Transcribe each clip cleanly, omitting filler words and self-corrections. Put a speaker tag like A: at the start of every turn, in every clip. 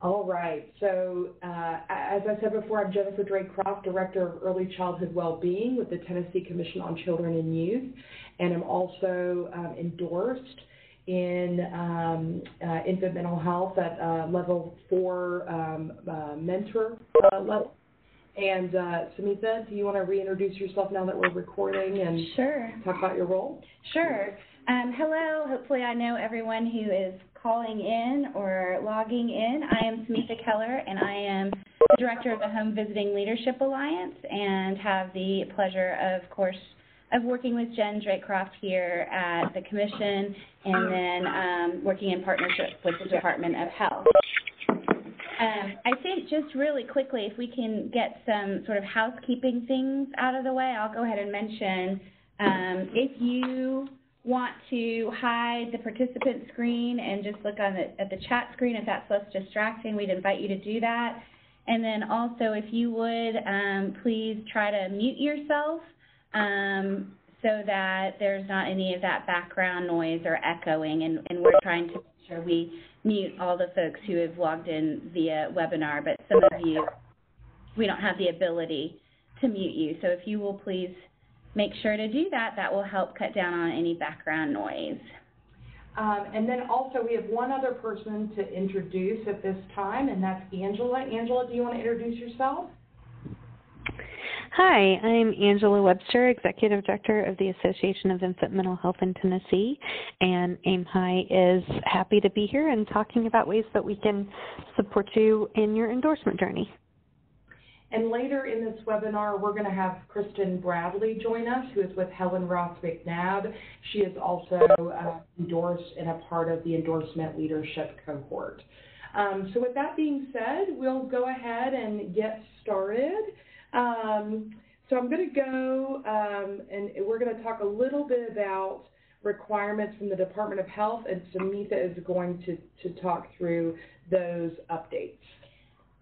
A: All right. So, as I said before, I'm Jennifer Drake-Croft, Director of Early Childhood Wellbeing with the Tennessee Commission on Children and Youth, and I'm also endorsed in infant mental health at level 4 mentor level. And Samantha, do you want to reintroduce yourself now that we're recording and
B: Sure.
A: talk about your role?
B: Sure. Hello. Hopefully I know everyone who is calling in or logging in. I am Samantha Keller, and I am the Director of the Home Visiting Leadership Alliance and have the pleasure, of course, of working with Jen Drake-Croft here at the Commission and then working in partnership with the Department of Health. I think just really quickly, if we can get some sort of housekeeping things out of the way, I'll go ahead and mention if you want to hide the participant screen and just look on at the chat screen, if that's less distracting, we'd invite you to do that. And then also, if you would, please try to mute yourself so that there's not any of that background noise or echoing, and we're trying to make sure we mute all the folks who have logged in via webinar, but some of you, we don't have the ability to mute you. So if you will please make sure to do that, that will help cut down on any background noise.
A: And then also we have one other person to introduce at this time, and that's Angela. Angela, do you want to introduce yourself?
C: Hi, I'm Angela Webster, Executive Director of the Association of Infant Mental Health in Tennessee, and AIMHI is happy to be here and talking about ways that we can support you in your endorsement journey.
A: And later in this webinar, we're going to have Kristen Bradley join us, who is with Helen Ross McNabb. She is also endorsed and a part of the Endorsement Leadership Cohort. So with that being said, we'll go ahead and get started. So I'm going to go and we're going to talk a little bit about requirements from the Department of Health, and Samantha is going to talk through those updates.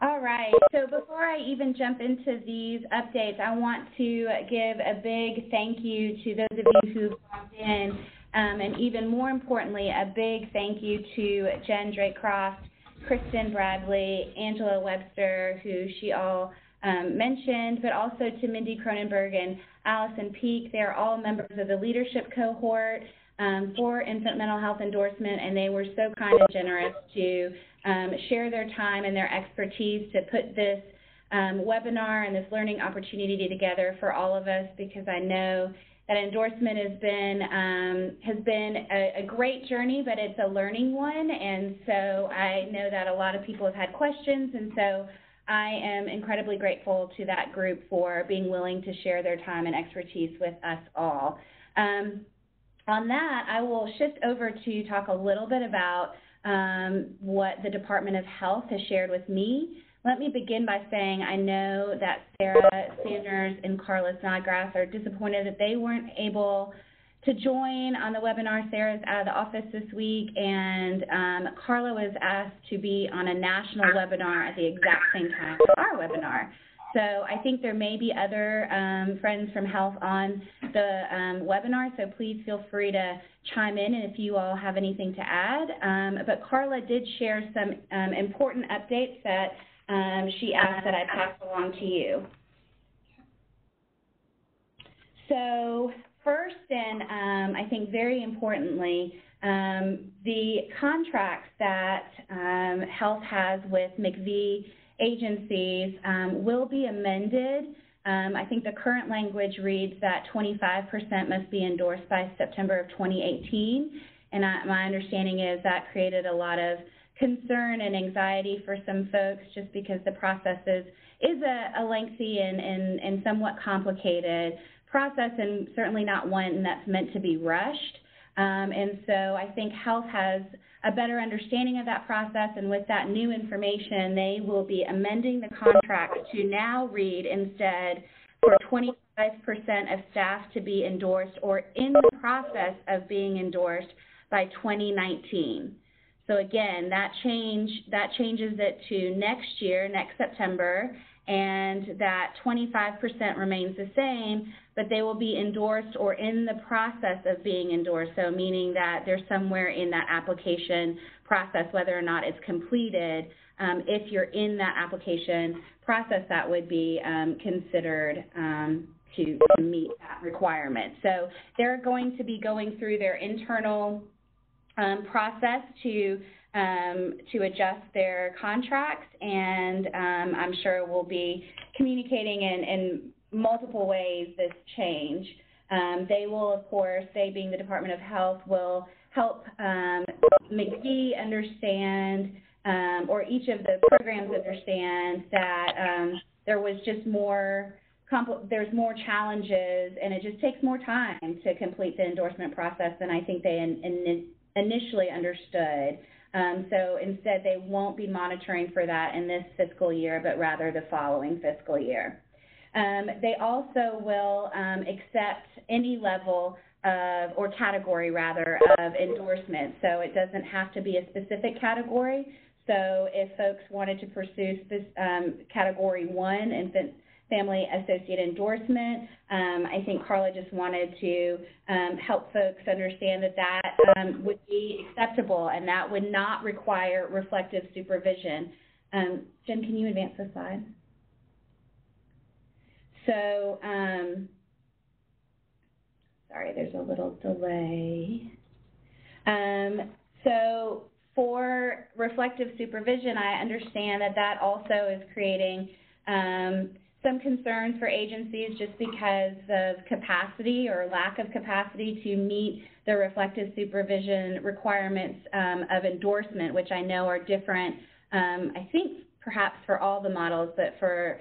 B: All right, so before I even jump into these updates, I want to give a big thank you to those of you who've logged in, and even more importantly, a big thank you to Jen Drake-Croft, Kristen Bradley, Angela Webster, who she all mentioned, but also to Mindy Cronenberg and Allison Peak. They're all members of the leadership cohort for infant mental health endorsement, and they were so kind and generous to share their time and their expertise to put this webinar and this learning opportunity together for all of us, because I know that endorsement has been a great journey, but it's a learning one, and so I know that a lot of people have had questions, and so I am incredibly grateful to that group for being willing to share their time and expertise with us all. On that, I will shift over to talk a little bit about what the Department of Health has shared with me. Let me begin by saying I know that Sarah Sanders and Carla Snodgrass are disappointed that they weren't able to join on the webinar. Sarah's out of the office this week, and Carla was asked to be on a national webinar at the exact same time as our webinar. So I think there may be other friends from health on the webinar, so please feel free to chime in if you all have anything to add. But Carla did share some important updates that she asked that I pass along to you. So first, and I think very importantly, the contracts that health has with McVie agencies will be amended. I think the current language reads that 25% must be endorsed by September of 2018, and my understanding is that created a lot of concern and anxiety for some folks, just because the process is a lengthy and somewhat complicated process, and certainly not one that's meant to be rushed. And so I think health has a better understanding of that process, and with that new information, they will be amending the contract to now read instead for 25% of staff to be endorsed or in the process of being endorsed by 2019. So again, that changes it to next year, next September, and that 25% remains the same, but they will be endorsed or in the process of being endorsed, so meaning that they're somewhere in that application process, whether or not it's completed. If you're in that application process, that would be considered to meet that requirement. So they're going to be going through their internal process to adjust their contracts, and I'm sure we'll be communicating in multiple ways this change. They will, of course, they being the Department of Health, will help McGee understand, or each of the programs understand that there was just there's more challenges, and it just takes more time to complete the endorsement process than I think they initially understood. So instead, they won't be monitoring for that in this fiscal year, but rather the following fiscal year. They also will accept any level of, or category rather, of endorsement. So it doesn't have to be a specific category. So if folks wanted to pursue Category 1, Infant Family Associate Endorsement, I think Carla just wanted to help folks understand that that would be acceptable and that would not require reflective supervision. Jen, can you advance the slide? So, sorry, there's a little delay. So for reflective supervision, I understand that that also is creating some concerns for agencies just because of capacity or lack of capacity to meet the reflective supervision requirements of endorsement, which I know are different, I think perhaps for all the models, but for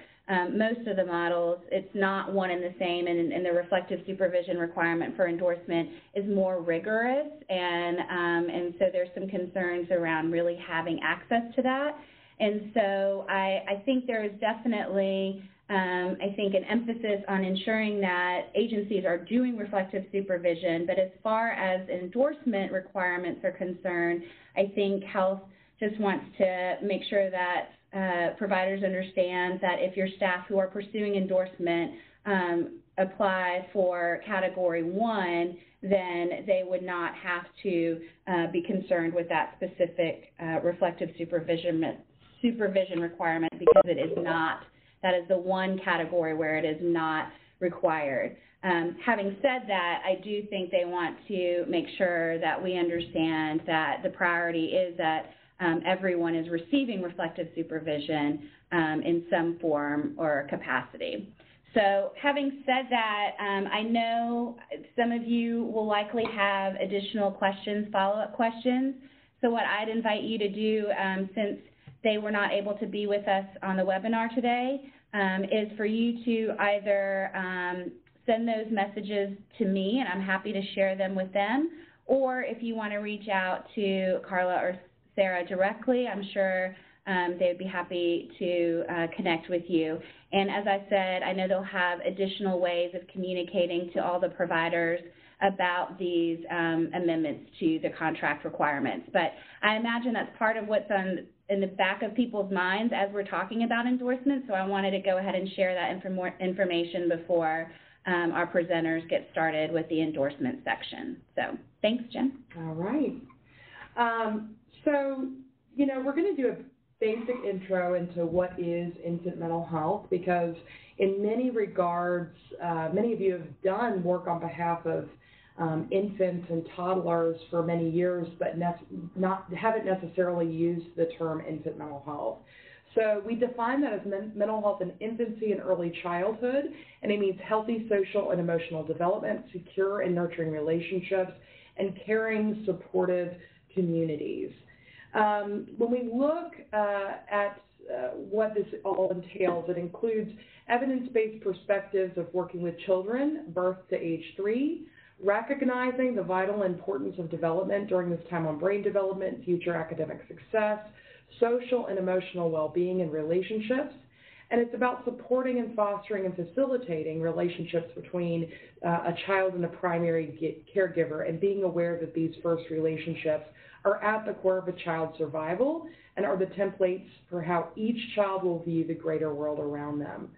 B: most of the models, it's not one and the same, and the reflective supervision requirement for endorsement is more rigorous, and so there's some concerns around really having access to that. And so I think there is definitely, I think, an emphasis on ensuring that agencies are doing reflective supervision, but as far as endorsement requirements are concerned, I think health just wants to make sure that providers understand that if your staff who are pursuing endorsement apply for Category 1, then they would not have to be concerned with that specific reflective supervision requirement, because it is not, that is the one category where it is not required. Having said that, I do think they want to make sure that we understand that the priority is that everyone is receiving reflective supervision in some form or capacity. So having said that, I know some of you will likely have additional questions, follow-up questions. So what I'd invite you to do, since they were not able to be with us on the webinar today, is for you to either send those messages to me, and I'm happy to share them with them, or if you want to reach out to Carla or Sarah directly, I'm sure they would be happy to connect with you. And as I said, I know they'll have additional ways of communicating to all the providers about these amendments to the contract requirements. But I imagine that's part of what's in the back of people's minds as we're talking about endorsements, so I wanted to go ahead and share that information before our presenters get started with the endorsement section. So thanks, Jen.
A: All right. So, you know, we're going to do a basic intro into what is infant mental health, because in many regards, many of you have done work on behalf of infants and toddlers for many years, but haven't necessarily used the term infant mental health. So we define that as mental health in infancy and early childhood, and it means healthy social and emotional development, secure and nurturing relationships, and caring, supportive communities. When we look at what this all entails, it includes evidence-based perspectives of working with children, birth to age 3, recognizing the vital importance of development during this time on brain development, future academic success, social and emotional well-being and relationships. And it's about supporting and fostering and facilitating relationships between a child and a primary caregiver, and being aware that these first relationships are at the core of a child's survival and are the templates for how each child will view the greater world around them.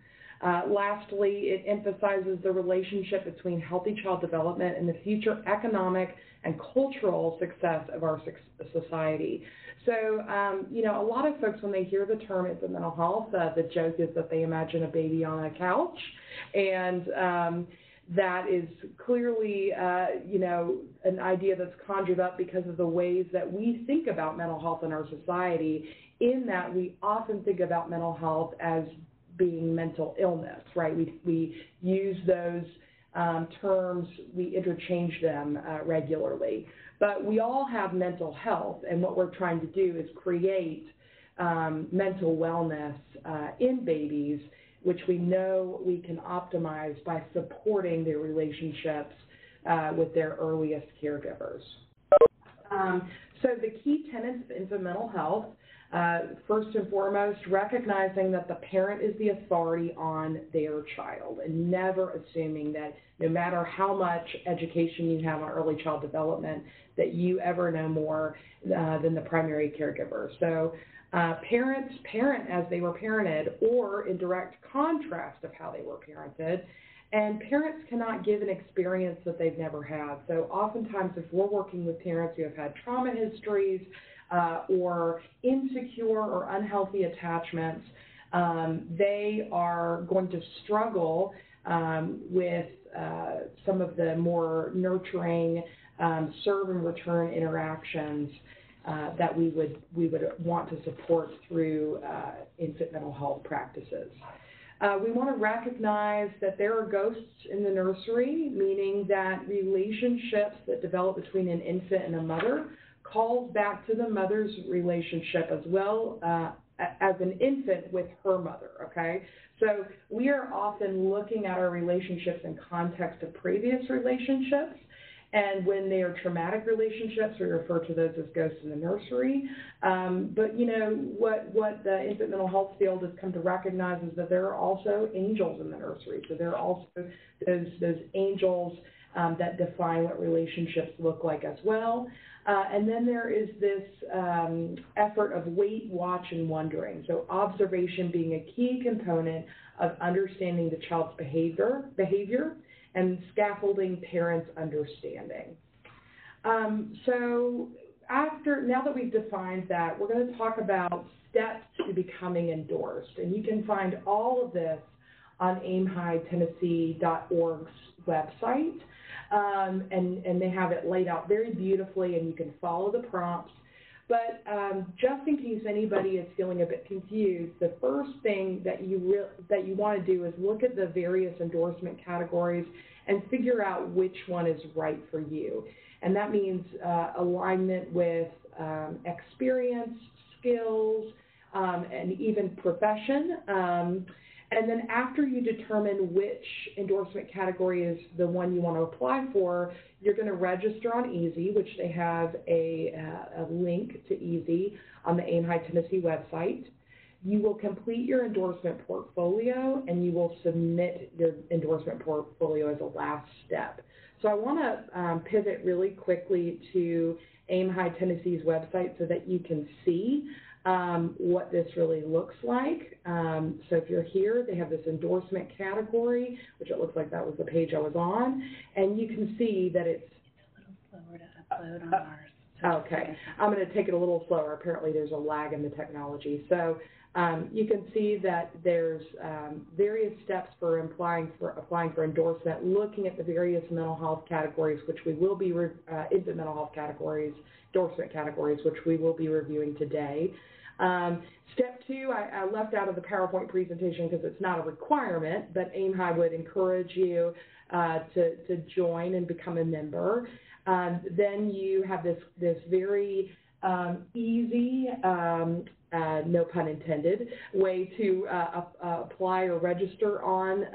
A: Lastly, it emphasizes the relationship between healthy child development and the future economic and cultural success of our society. So, you know, a lot of folks, when they hear the term infant mental health, the joke is that they imagine a baby on a couch, and that is clearly, you know, an idea that's conjured up because of the ways that we think about mental health in our society, in that we often think about mental health as being mental illness, right? We use those terms, we interchange them regularly. But we all have mental health, and what we're trying to do is create mental wellness in babies, which we know we can optimize by supporting their relationships with their earliest caregivers. So the key tenets of infant mental health, first and foremost, recognizing that the parent is the authority on their child, and never assuming that no matter how much education you have on early child development, that you ever know more than the primary caregiver. So parents parent as they were parented, or in direct contrast of how they were parented, and parents cannot give an experience that they've never had. So oftentimes, if we're working with parents who have had trauma histories or insecure or unhealthy attachments, they are going to struggle with some of the more nurturing serve and return interactions that we would want to support through infant mental health practices. We want to recognize that there are ghosts in the nursery, meaning that relationships that develop between an infant and a mother calls back to the mother's relationship as well as an infant with her mother, okay? So we are often looking at our relationships in context of previous relationships, and when they are traumatic relationships, we refer to those as ghosts in the nursery. But, you know, what the infant mental health field has come to recognize is that there are also angels in the nursery. So there are also those angels that define what relationships look like as well. And then there is this effort of wait, watch, and wondering. So observation being a key component of understanding the child's behavior and scaffolding parents' understanding. So now that we've defined that, we're going to talk about steps to becoming endorsed. And you can find all of this on AIMHITennessee.org's website. And they have it laid out very beautifully, and you can follow the prompts. But just in case anybody is feeling a bit confused, the first thing that you want to do is look at the various endorsement categories and figure out which one is right for you. And that means alignment with experience, skills, and even profession. And then after you determine which endorsement category is the one you want to apply for, you're going to register on EASY, which they have a link to EASY on the AIMHI Tennessee website. You will complete your endorsement portfolio, and you will submit your endorsement portfolio as a last step. So I want to pivot really quickly to AIMHI Tennessee's website so that you can see what this really looks like. So if you're here, they have this endorsement category, which it looks like that was the page I was on, and you can see that it's a little slower to upload on ours. Okay, I'm going to take it a little slower. Apparently there's a lag in the technology. So you can see that there's various steps for applying for endorsement, looking at the various mental health categories, which we will be, infant mental health categories, endorsement categories, which we will be reviewing today. Step 2, I left out of the PowerPoint presentation because it's not a requirement, but AIMHI would encourage you to join and become a member. Then you have this very easy, no pun intended, way to apply or register on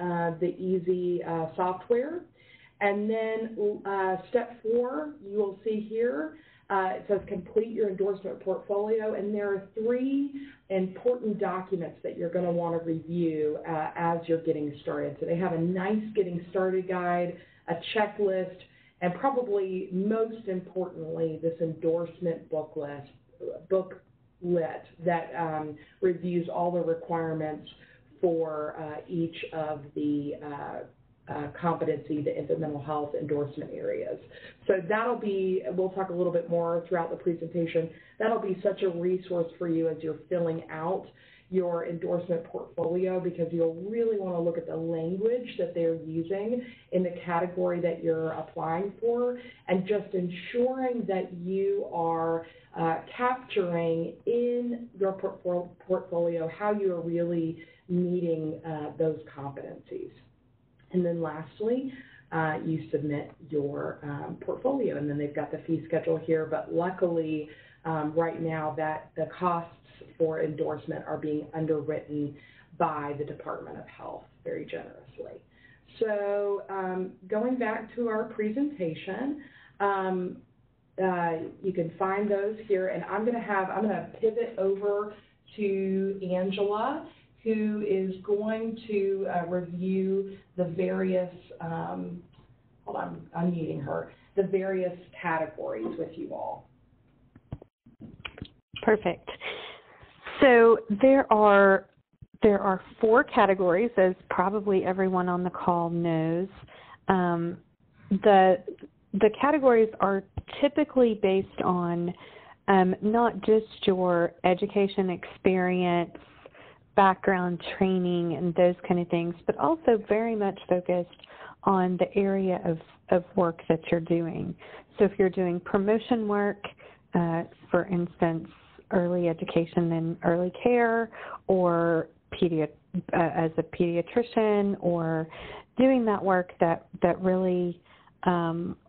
A: the EASY software. And then step 4, you will see here, it says complete your endorsement portfolio, and there are 3 important documents that you're going to want to review as you're getting started. So they have a nice getting started guide, a checklist, and probably most importantly, this endorsement booklet that reviews all the requirements for each of the competency, the infant mental health endorsement areas. So that'll be, we'll talk a little bit more throughout the presentation, that'll be such a resource for you as you're filling out your endorsement portfolio, because you'll really want to look at the language that they're using in the category that you're applying for, and just ensuring that you are capturing in your portfolio how you are really meeting those competencies. And then lastly, you submit your portfolio, and then they've got the fee schedule here, but luckily right now that the costs for endorsement are being underwritten by the Department of Health very generously. So going back to our presentation, you can find those here, and I'm going to pivot over to Angela, who is going to review the various, hold on, I'm unmuting her, the various categories with you all. Perfect.
C: So there are 4 categories, as probably everyone on the call knows. The categories are typically based on not just your education experience, background, training, and those kind of things, but also very much focused on the area of work that you're doing. So if you're doing promotion work, for instance, early education and early care, or as a pediatrician, or doing that work that really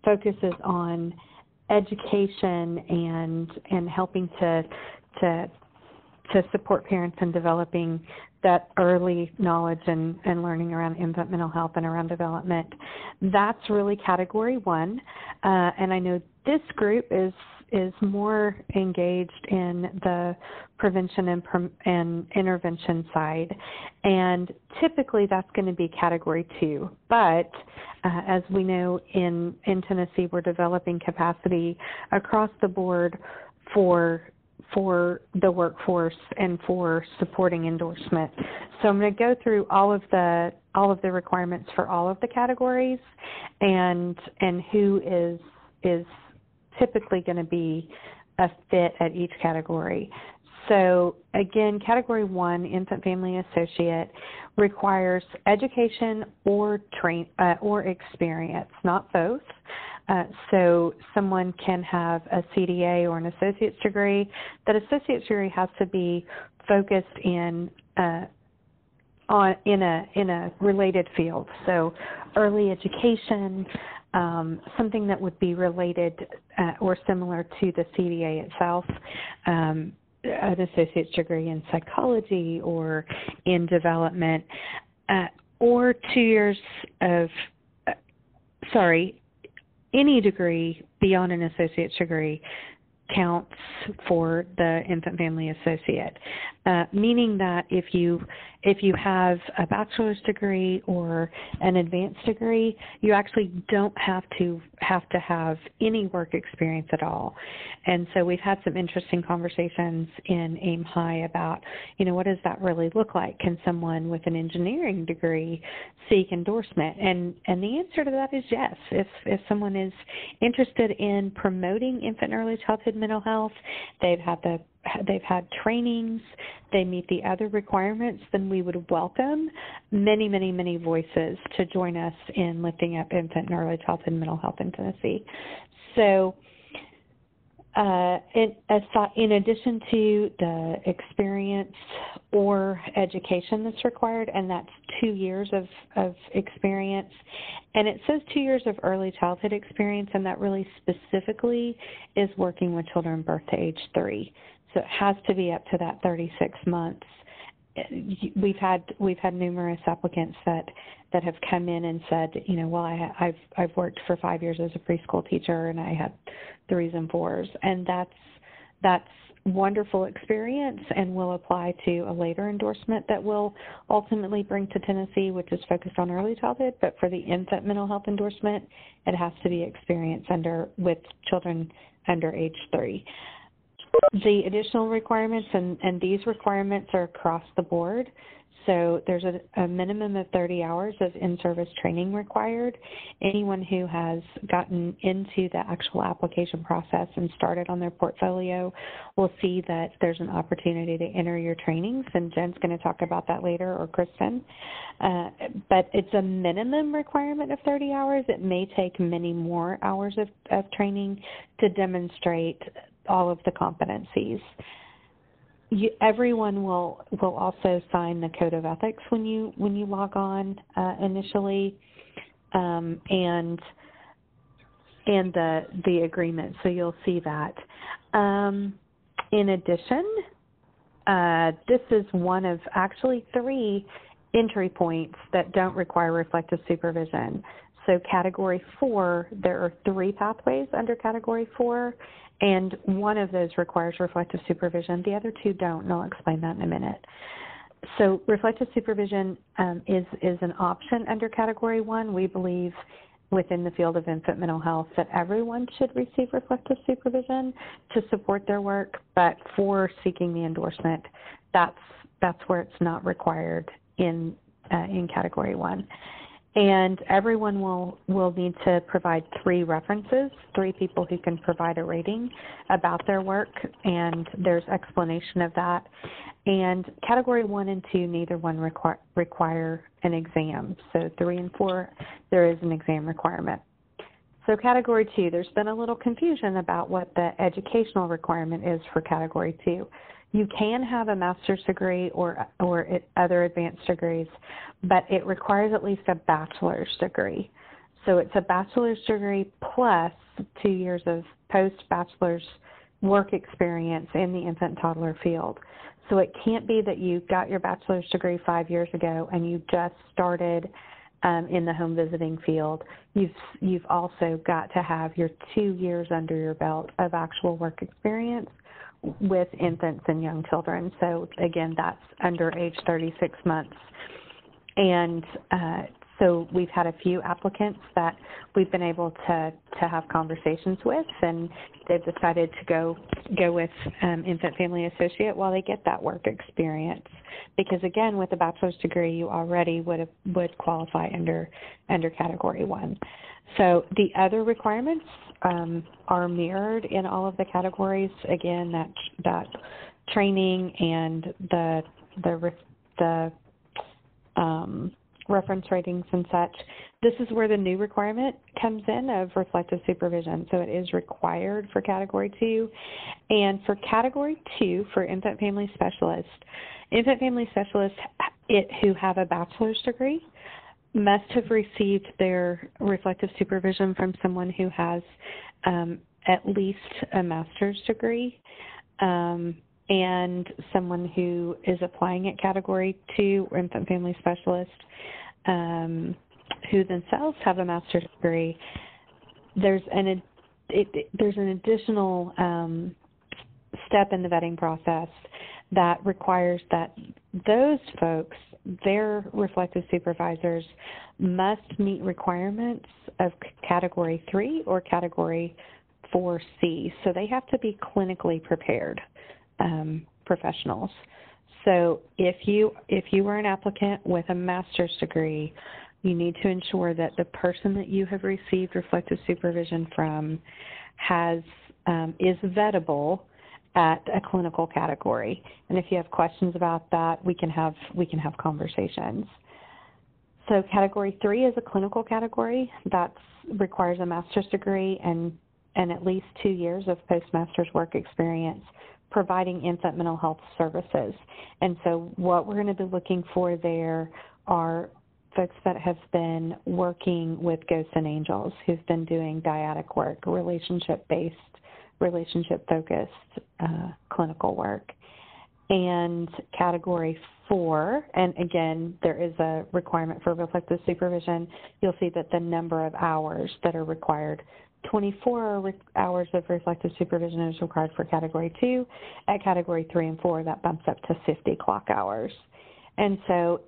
C: focuses on education and helping to support parents in developing that early knowledge and learning around infant mental health and around development. That's really category 1. And I know this group is more engaged in the prevention and intervention side, and typically that's going to be category 2. But as we know, in Tennessee, we're developing capacity across the board for the workforce and for supporting endorsement. So I'm going to go through all of the requirements for all of the categories and who is typically going to be a fit at each category. So again, category 1, infant family associate, requires education or experience, not both. So someone can have a CDA or an associate's degree. That associate's degree has to be focused in a related field. So early education, something that would be related or similar to the CDA itself, an associate's degree in psychology or in development, or 2 years of, any degree beyond an associate's degree counts for the infant family associate, meaning that if you have a bachelor's degree or an advanced degree, you actually don't have to have any work experience at all. And so we've had some interesting conversations in AIM High about, what does that really look like? Can someone with an engineering degree seek endorsement? And the answer to that is yes. If someone is interested in promoting infant and early childhood mental health, they've had trainings, they meet the other requirements, then we would welcome many, many, many voices to join us in lifting up infant and early childhood mental health in Tennessee. So in addition to the experience or education that's required, and that's 2 years of experience, and it says 2 years of early childhood experience, and that really specifically is working with children birth to age 3. So it has to be up to that 36 months. We've had numerous applicants that have come in and said, I've worked for 5 years as a preschool teacher and I had 3s and 4s, and that's wonderful experience and will apply to a later endorsement that we'll ultimately bring to Tennessee, which is focused on early childhood. But for the infant mental health endorsement, it has to be experience with children under age 3. The additional requirements, and these requirements are across the board. So there's a minimum of 30 hours of in-service training required. Anyone who has gotten into the actual application process and started on their portfolio will see that there's an opportunity to enter your trainings, and Jen's going to talk about that later, or Kristen. But it's a minimum requirement of 30 hours. It may take many more hours of training to demonstrate all of the competencies. Everyone will also sign the code of ethics when you log on initially, and the agreement. So you'll see that. In addition, this is one of actually 3 entry points that don't require reflective supervision. So Category 4, there are 3 pathways under Category 4. And one of those requires reflective supervision. The other 2 don't, and I'll explain that in a minute. So reflective supervision is an option under Category 1. We believe within the field of infant mental health that everyone should receive reflective supervision to support their work, but for seeking the endorsement, that's where it's not required in Category 1. And everyone will need to provide 3 references, 3 people who can provide a rating about their work, and there's explanation of that. And Category 1 and 2, neither one require an exam. So 3 and 4, there is an exam requirement. So Category 2, there's been a little confusion about what the educational requirement is for Category 2. You can have a master's degree or other advanced degrees, but it requires at least a bachelor's degree. So it's a bachelor's degree plus 2 years of post-bachelor's work experience in the infant and toddler field. So it can't be that you got your bachelor's degree 5 years ago and you just started in the home visiting field. You've also got to have your 2 years under your belt of actual work experience with infants and young children. So again, that's under age 36 months. And so we've had a few applicants that we've been able to have conversations with, and they've decided to go with infant family associate while they get that work experience. Because again, with a bachelor's degree, you already would qualify under Category 1. So the other requirements are mirrored in all of the categories. Again, that training and the reference ratings and such. This is where the new requirement comes in of reflective supervision. So it is required for Category 2. And for Category 2, for infant family specialists who have a bachelor's degree must have received their reflective supervision from someone who has at least a master's degree, and someone who is applying at Category 2, or infant family specialist, who themselves have a master's degree. There's an additional step in the vetting process that requires that those folks, their reflective supervisors, must meet requirements of Category 3 or Category 4C. So they have to be clinically prepared professionals. So if you are an applicant with a master's degree, you need to ensure that the person that you have received reflective supervision from is vettable at a clinical category. And if you have questions about that, we can have conversations. So Category 3 is a clinical category that requires a master's degree and at least 2 years of postmaster's work experience providing infant mental health services. And so what we're going to be looking for there are folks that have been working with ghosts and angels, who've been doing dyadic work, relationship-based, relationship-focused clinical work. And Category 4, and again, there is a requirement for reflective supervision. You'll see that the number of hours that are required, 24 hours of reflective supervision is required for Category 2. At Category 3 and 4, that bumps up to 50 clock hours. And so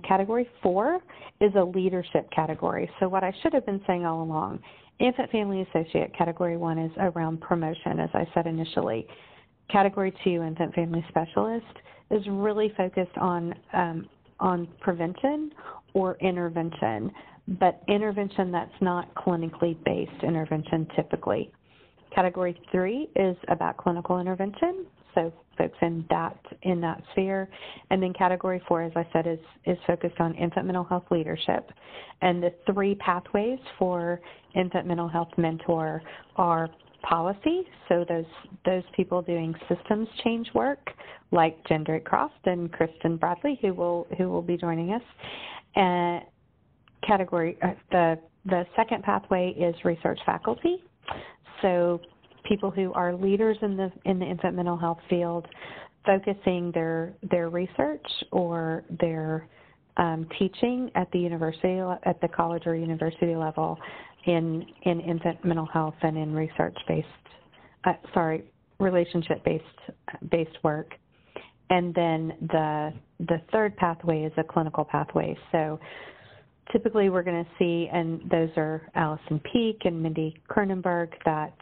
C: Category 4 is a leadership category. So what I should have been saying all along, infant family associate, Category 1 is around promotion, as I said initially. Category 2, infant family specialist, is really focused on on prevention or intervention, but intervention that's not clinically based intervention typically. Category 3 is about clinical intervention, so folks in that sphere. And then Category 4, as I said, is focused on infant mental health leadership. And the 3 pathways for infant mental health mentor are policy, so those people doing systems change work, like Jen Drake-Croft and Kristen Bradley, who will be joining us. The second pathway is research faculty, so people who are leaders in the infant mental health field, focusing their research or their teaching at the university, at the college or university level, in infant mental health and in relationship-based work. And then the third pathway is a clinical pathway. So typically we're going to see, and those are Allison Peak and Mindy Kernenberg that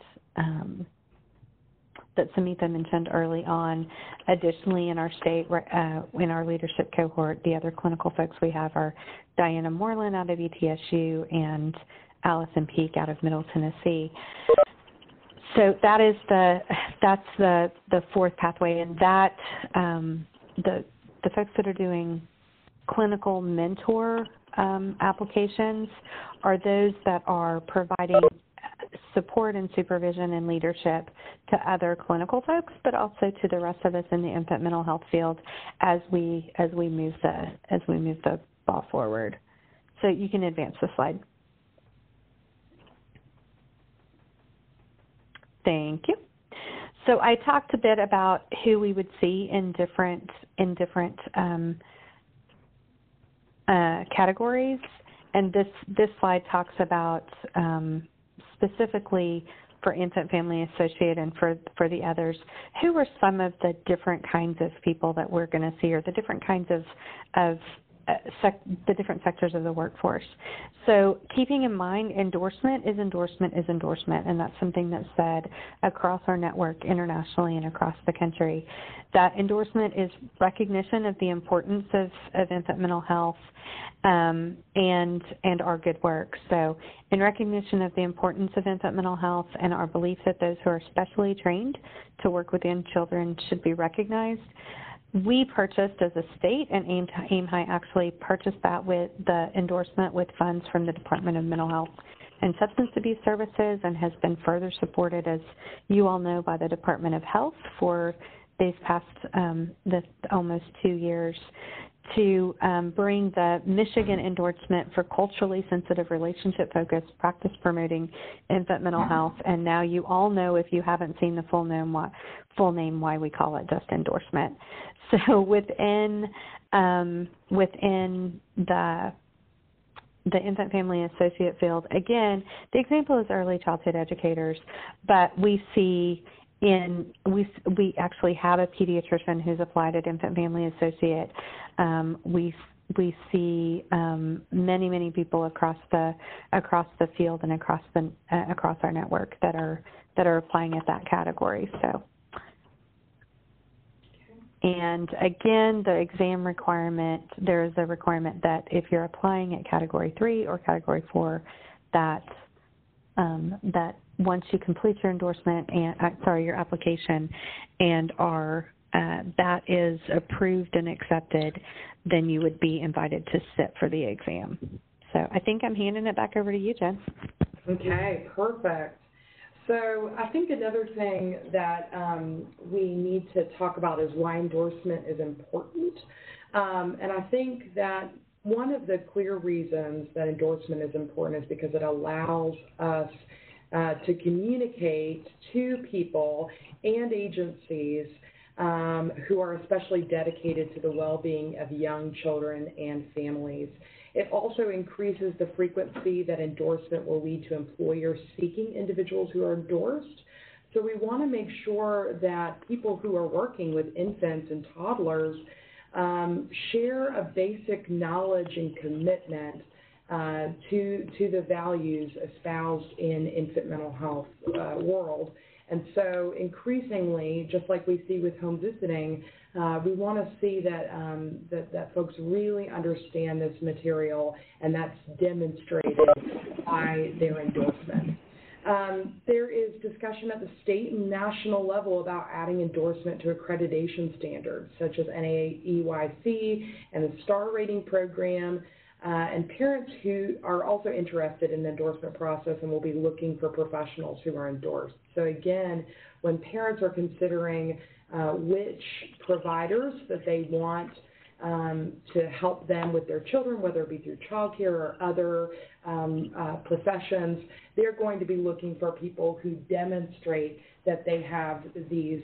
C: Samantha mentioned early on. Additionally, in our state, in our leadership cohort, the other clinical folks we have are Diana Moreland out of ETSU and Allison Peak out of Middle Tennessee. So that's the fourth pathway, and that the folks that are doing clinical mentor applications are those that are providing support and supervision and leadership to other clinical folks, but also to the rest of us in the infant mental health field as we move the ball forward. So you can advance the slide. Thank you. So I talked a bit about who we would see in different categories, and this slide talks about specifically for infant family associate and for the others, who are some of the different kinds of people that we're going to see, or the different kinds of the different sectors of the workforce. So keeping in mind, endorsement is endorsement, and that's something that's said across our network internationally and across the country. That endorsement is recognition of the importance of infant mental health and our good work. So in recognition of the importance of infant mental health and our belief that those who are specially trained to work with young children should be recognized, we purchased as a state, and AIMHI actually purchased that with the endorsement with funds from the Department of Mental Health and Substance Abuse Services, and has been further supported, as you all know, by the Department of Health for these past almost 2 years, to bring the Michigan endorsement for culturally sensitive, relationship-focused, practice-promoting infant mental health. And now you all know, if you haven't seen the full name, why we call it just endorsement. So within the infant family associate field, again, the example is early childhood educators, but we see we actually have a pediatrician who's applied at infant family associate. We see many people across the field and across our network that are applying at that category. So, and again, the exam requirement, there is a requirement that if you're applying at Category 3 or Category 4, that once you complete your endorsement and your application and that is approved and accepted, then you would be invited to sit for the exam. So I think I'm handing it back over to you, Jen.
A: Okay, perfect. So I think another thing that we need to talk about is why endorsement is important. And I think that one of the clear reasons that endorsement is important is because it allows us to communicate to people and agencies who are especially dedicated to the well-being of young children and families. It also increases the frequency that endorsement will lead to employers seeking individuals who are endorsed. So we want to make sure that people who are working with infants and toddlers share a basic knowledge and commitment to the values espoused in infant mental health world, And so increasingly, just like we see with home visiting, we want to see that, that folks really understand this material, and that's demonstrated by their endorsement. There is discussion at the state and national level about adding endorsement to accreditation standards, such as NAEYC and the STAR rating program, and parents who are also interested in the endorsement process and will be looking for professionals who are endorsed. So again, when parents are considering which providers that they want to help them with their children, whether it be through childcare or other professions, they're going to be looking for people who demonstrate that they have these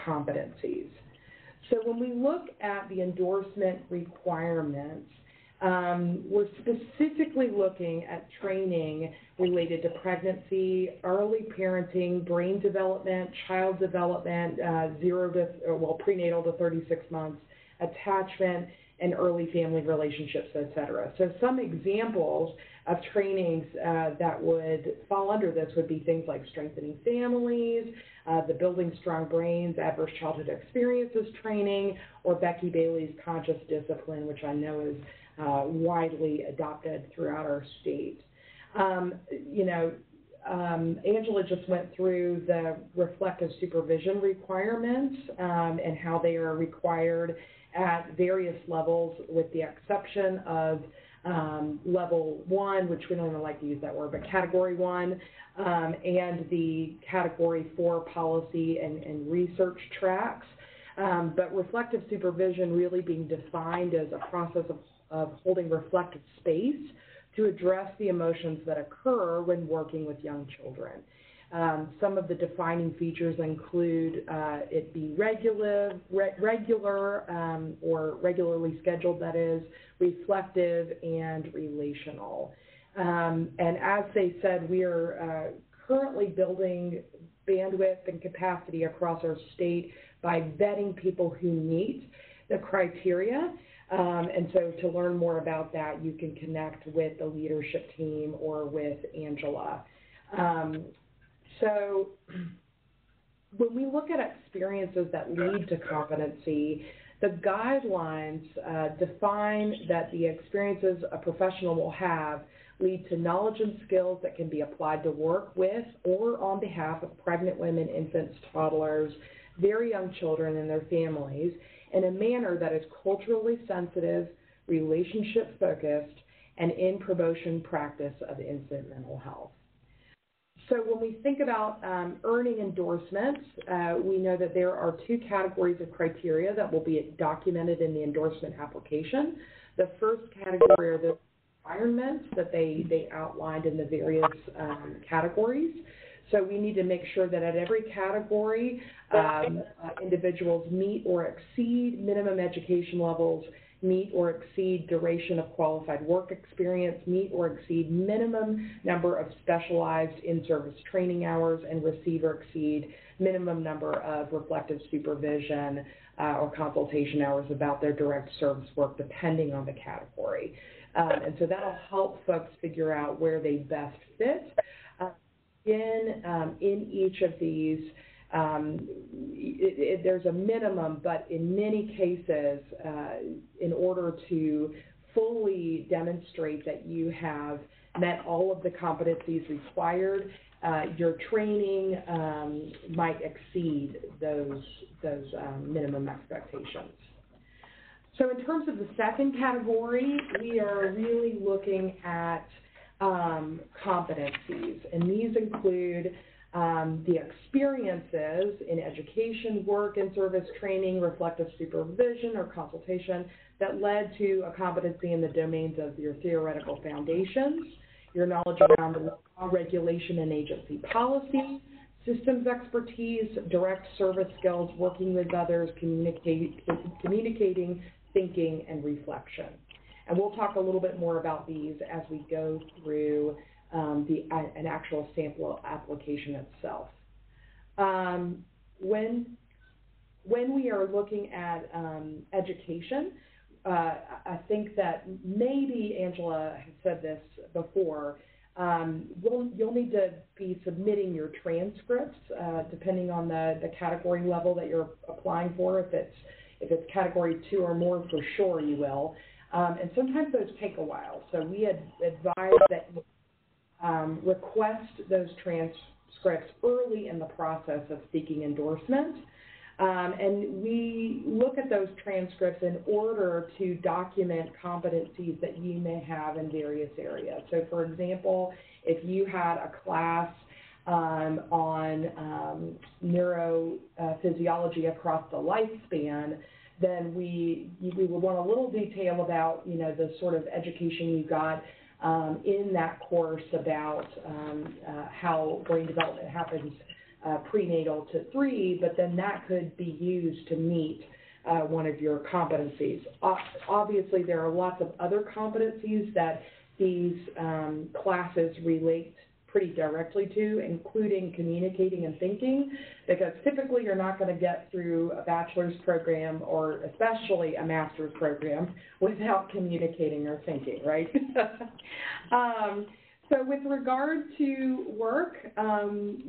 A: competencies. So when we look at the endorsement requirements, we're specifically looking at training related to pregnancy, early parenting, brain development, child development, prenatal to 36 months, attachment, and early family relationships, et cetera. So some examples of trainings that would fall under this would be things like strengthening families, the Building Strong Brains, Adverse Childhood Experiences training, or Becky Bailey's Conscious Discipline, which I know is widely adopted throughout our state. Angela just went through the reflective supervision requirements and how they are required at various levels, with the exception of level 1, which we don't even like to use that word, but category 1, and the category 4 policy and research tracks. But reflective supervision really being defined as a process of holding reflective space to address the emotions that occur when working with young children. Some of the defining features include it be regular or regularly scheduled, that is, reflective, and relational. And as they said, we are currently building bandwidth and capacity across our state by vetting people who meet the criteria. And so to learn more about that, you can connect with the leadership team or with Angela. So when we look at experiences that lead to competency, the guidelines define that the experiences a professional will have lead to knowledge and skills that can be applied to work with or on behalf of pregnant women, infants, toddlers, very young children, and their families in a manner that is culturally sensitive, relationship-focused, and in promotion practice of infant mental health. So when we think about earning endorsements, we know that there are 2 categories of criteria that will be documented in the endorsement application. The first category are the requirements that they outlined in the various categories. So we need to make sure that at every category, individuals meet or exceed minimum education levels, meet or exceed duration of qualified work experience, meet or exceed minimum number of specialized in-service training hours, and receive or exceed minimum number of reflective supervision or consultation hours about their direct service work, depending on the category. And so that'll help folks figure out where they best fit. In each of these, there's a minimum, but in many cases, in order to fully demonstrate that you have met all of the competencies required, your training might exceed those minimum expectations. So in terms of the second category, we are really looking at competencies, and these include the experiences in education, work, and service training, reflective supervision, or consultation that led to a competency in the domains of your theoretical foundations, your knowledge around the law, regulation, and agency policy, systems expertise, direct service skills, working with others, communicating, thinking, and reflection. And we'll talk a little bit more about these as we go through an actual sample application itself. When we are looking at education, I think that maybe Angela has said this before, you'll need to be submitting your transcripts depending on the category level that you're applying for. If it's category 2 or more, for sure you will. And sometimes those take a while. So we advise that you request those transcripts early in the process of seeking endorsement. And we look at those transcripts in order to document competencies that you may have in various areas. So, for example, if you had a class on neurophysiology across the lifespan, then we would want a little detail about, the sort of education you got in that course about how brain development happens prenatal to 3, but then that could be used to meet one of your competencies. Obviously, there are lots of other competencies that these classes relate pretty directly to, including communicating and thinking, because typically you're not going to get through a bachelor's program or especially a master's program without communicating or thinking, right? So with regard to work,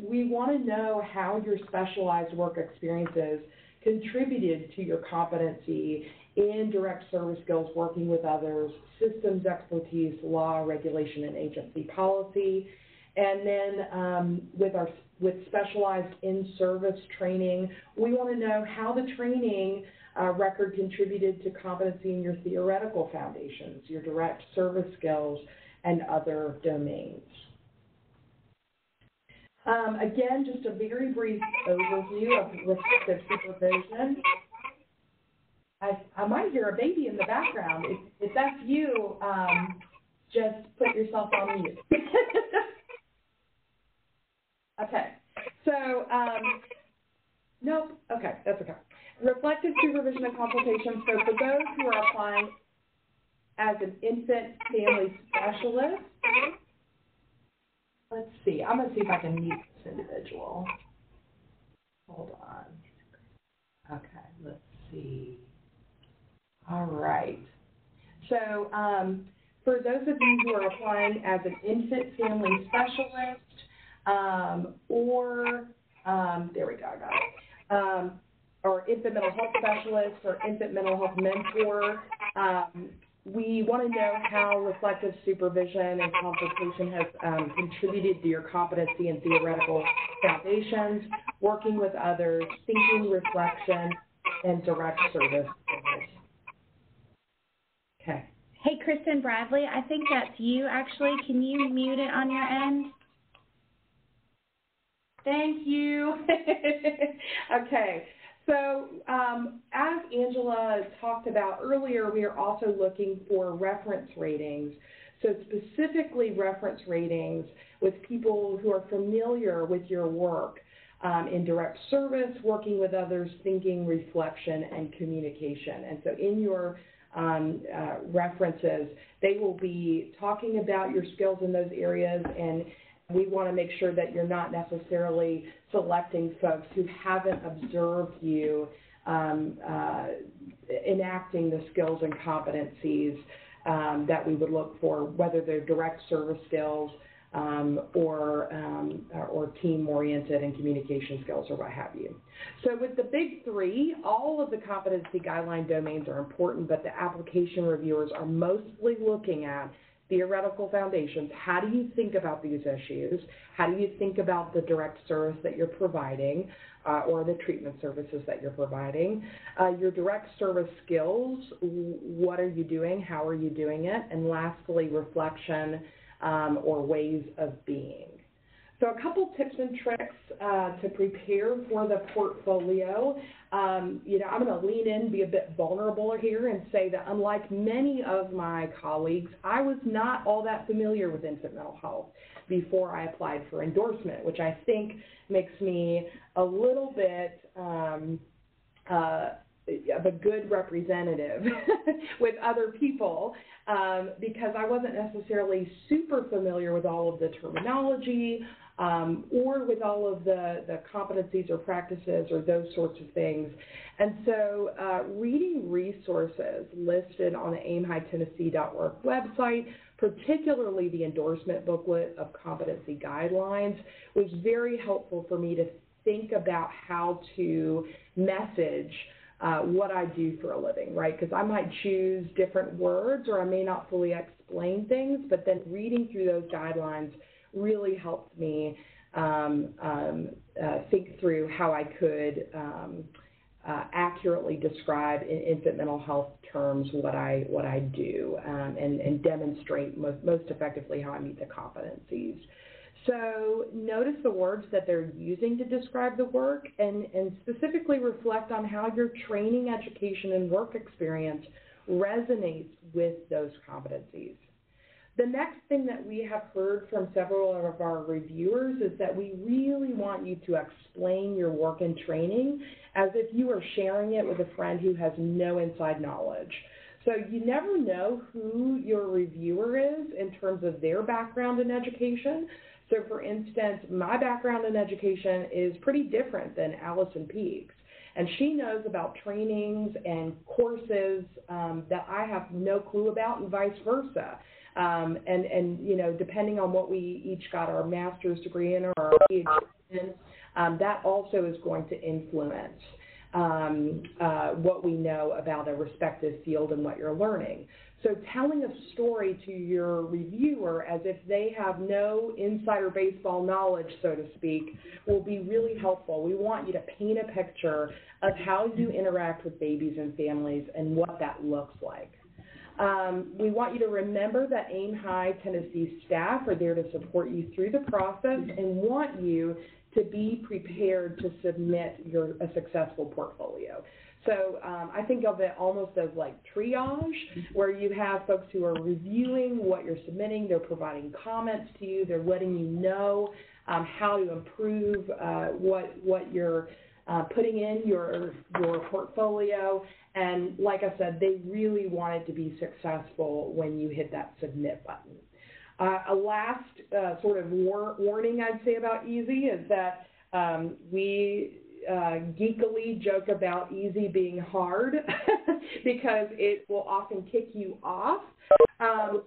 A: we want to know how your specialized work experiences contributed to your competency in direct service skills, working with others, systems expertise, law, regulation, and agency policy. And then with specialized in-service training, we want to know how the training record contributed to competency in your theoretical foundations, your direct service skills, and other domains. Again, just a very brief overview of reflective supervision. I might hear a baby in the background. If that's you, just put yourself on mute. Okay, so, nope, okay, that's okay. Reflective supervision and consultation, so for those who are applying as an infant family specialist, let's see, I'm going to see if I can mute this individual. Hold on. Okay, let's see. All right. So for those of you who are applying as an infant family specialist, there we go, I got it, or infant mental health specialist or infant mental health mentor, we want to know how reflective supervision and consultation has contributed to your competency and theoretical foundations, working with others, thinking, reflection, and direct service. Okay.
B: Hey, Kristen Bradley, I think that's you, actually. Can you mute it on your end?
A: Thank you. Okay. So as Angela talked about earlier, we are also looking for reference ratings. So specifically reference ratings with people who are familiar with your work in direct service, working with others, thinking, reflection, and communication. And so in your references, they will be talking about your skills in those areas, and we want to make sure that you're not necessarily selecting folks who haven't observed you enacting the skills and competencies that we would look for, whether they're direct service skills or team-oriented and communication skills or what have you. So with the big 3, all of the competency guideline domains are important, but the application reviewers are mostly looking at theoretical foundations. How do you think about these issues? How do you think about the direct service that you're providing or the treatment services that you're providing? Your direct service skills, what are you doing? How are you doing it? And lastly, reflection or ways of being. So a couple tips and tricks to prepare for the portfolio. I'm going to lean in, be a bit vulnerable here and say that unlike many of my colleagues, I was not all that familiar with infant mental health before I applied for endorsement, which I think makes me a little bit of a good representative with other people because I wasn't necessarily super familiar with all of the terminology or with all of the competencies or practices or those sorts of things. And so reading resources listed on the AIMHITennessee.org website, particularly the endorsement booklet of competency guidelines, was very helpful for me to think about how to message what I do for a living, right? Because I might choose different words or I may not fully explain things, but then reading through those guidelines really helped me think through how I could accurately describe in infant mental health terms what I do and demonstrate most effectively how I meet the competencies. So notice the words that they're using to describe the work and specifically reflect on how your training, education, and work experience resonates with those competencies. The next thing that we have heard from several of our reviewers is that we really want you to explain your work and training as if you are sharing it with a friend who has no inside knowledge. So you never know who your reviewer is in terms of their background in education. So for instance, my background in education is pretty different than Allison Peake's. And she knows about trainings and courses that I have no clue about and vice versa. And you know, depending on what we each got our master's degree in or our PhD in, that also is going to influence what we know about a respective field and what you're learning. So telling a story to your reviewer as if they have no insider baseball knowledge, so to speak, will be really helpful. We want you to paint a picture of how you interact with babies and families and what that looks like. We want you to remember that AIM High Tennessee staff are there to support you through the process and want you to be prepared to submit a successful portfolio. So I think of it almost as like triage, where you have folks who are reviewing what you're submitting, they're providing comments to you, they're letting you know how to improve what you're putting in your portfolio. And like I said, they really want it to be successful when you hit that submit button. A last sort of warning I'd say about EASY is that we geekily joke about EASY being hard because it will often kick you off.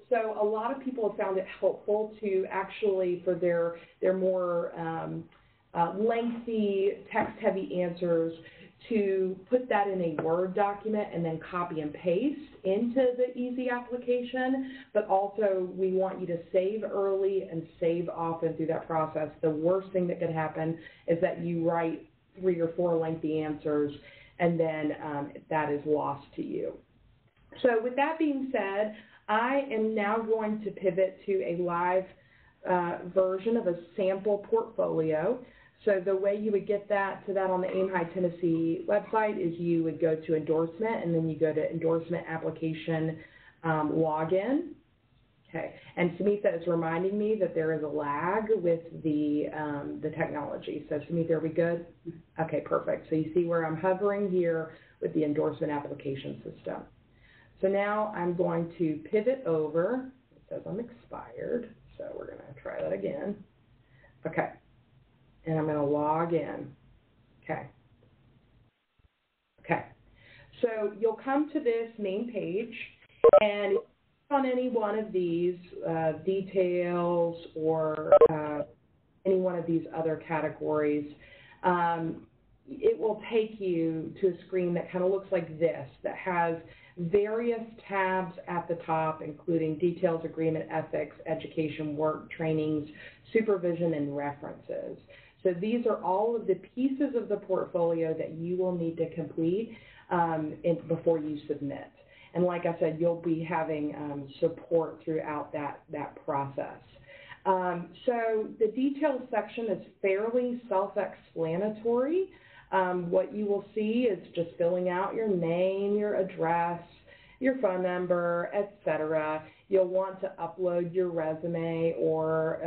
A: So a lot of people have found it helpful to actually, for their more lengthy, text-heavy answers, to put that in a Word document and then copy and paste into the EASY application, but also we want you to save early and save often through that process. The worst thing that could happen is that you write 3 or 4 lengthy answers and then that is lost to you. So with that being said, I am now going to pivot to a live version of a sample portfolio. So the way you would get to that on the AIM High Tennessee website is you would go to endorsement and then you go to endorsement application login. Okay, and Sumitha is reminding me that there is a lag with the technology. So Sumitha, are we good? Okay, perfect. So you see where I'm hovering here with the endorsement application system. So now I'm going to pivot over. It says I'm expired, so we're going to try that again. Okay. And I'm going to log in. Okay. Okay. So you'll come to this main page, and on any one of these details or any one of these other categories, it will take you to a screen that kind of looks like this, that has various tabs at the top, including details, agreement, ethics, education, work, trainings, supervision, and references. So these are all of the pieces of the portfolio that you will need to complete before you submit. And like I said, you'll be having support throughout that process. So the details section is fairly self-explanatory. What you will see is just filling out your name, your address, your phone number, etc. You'll want to upload your resume or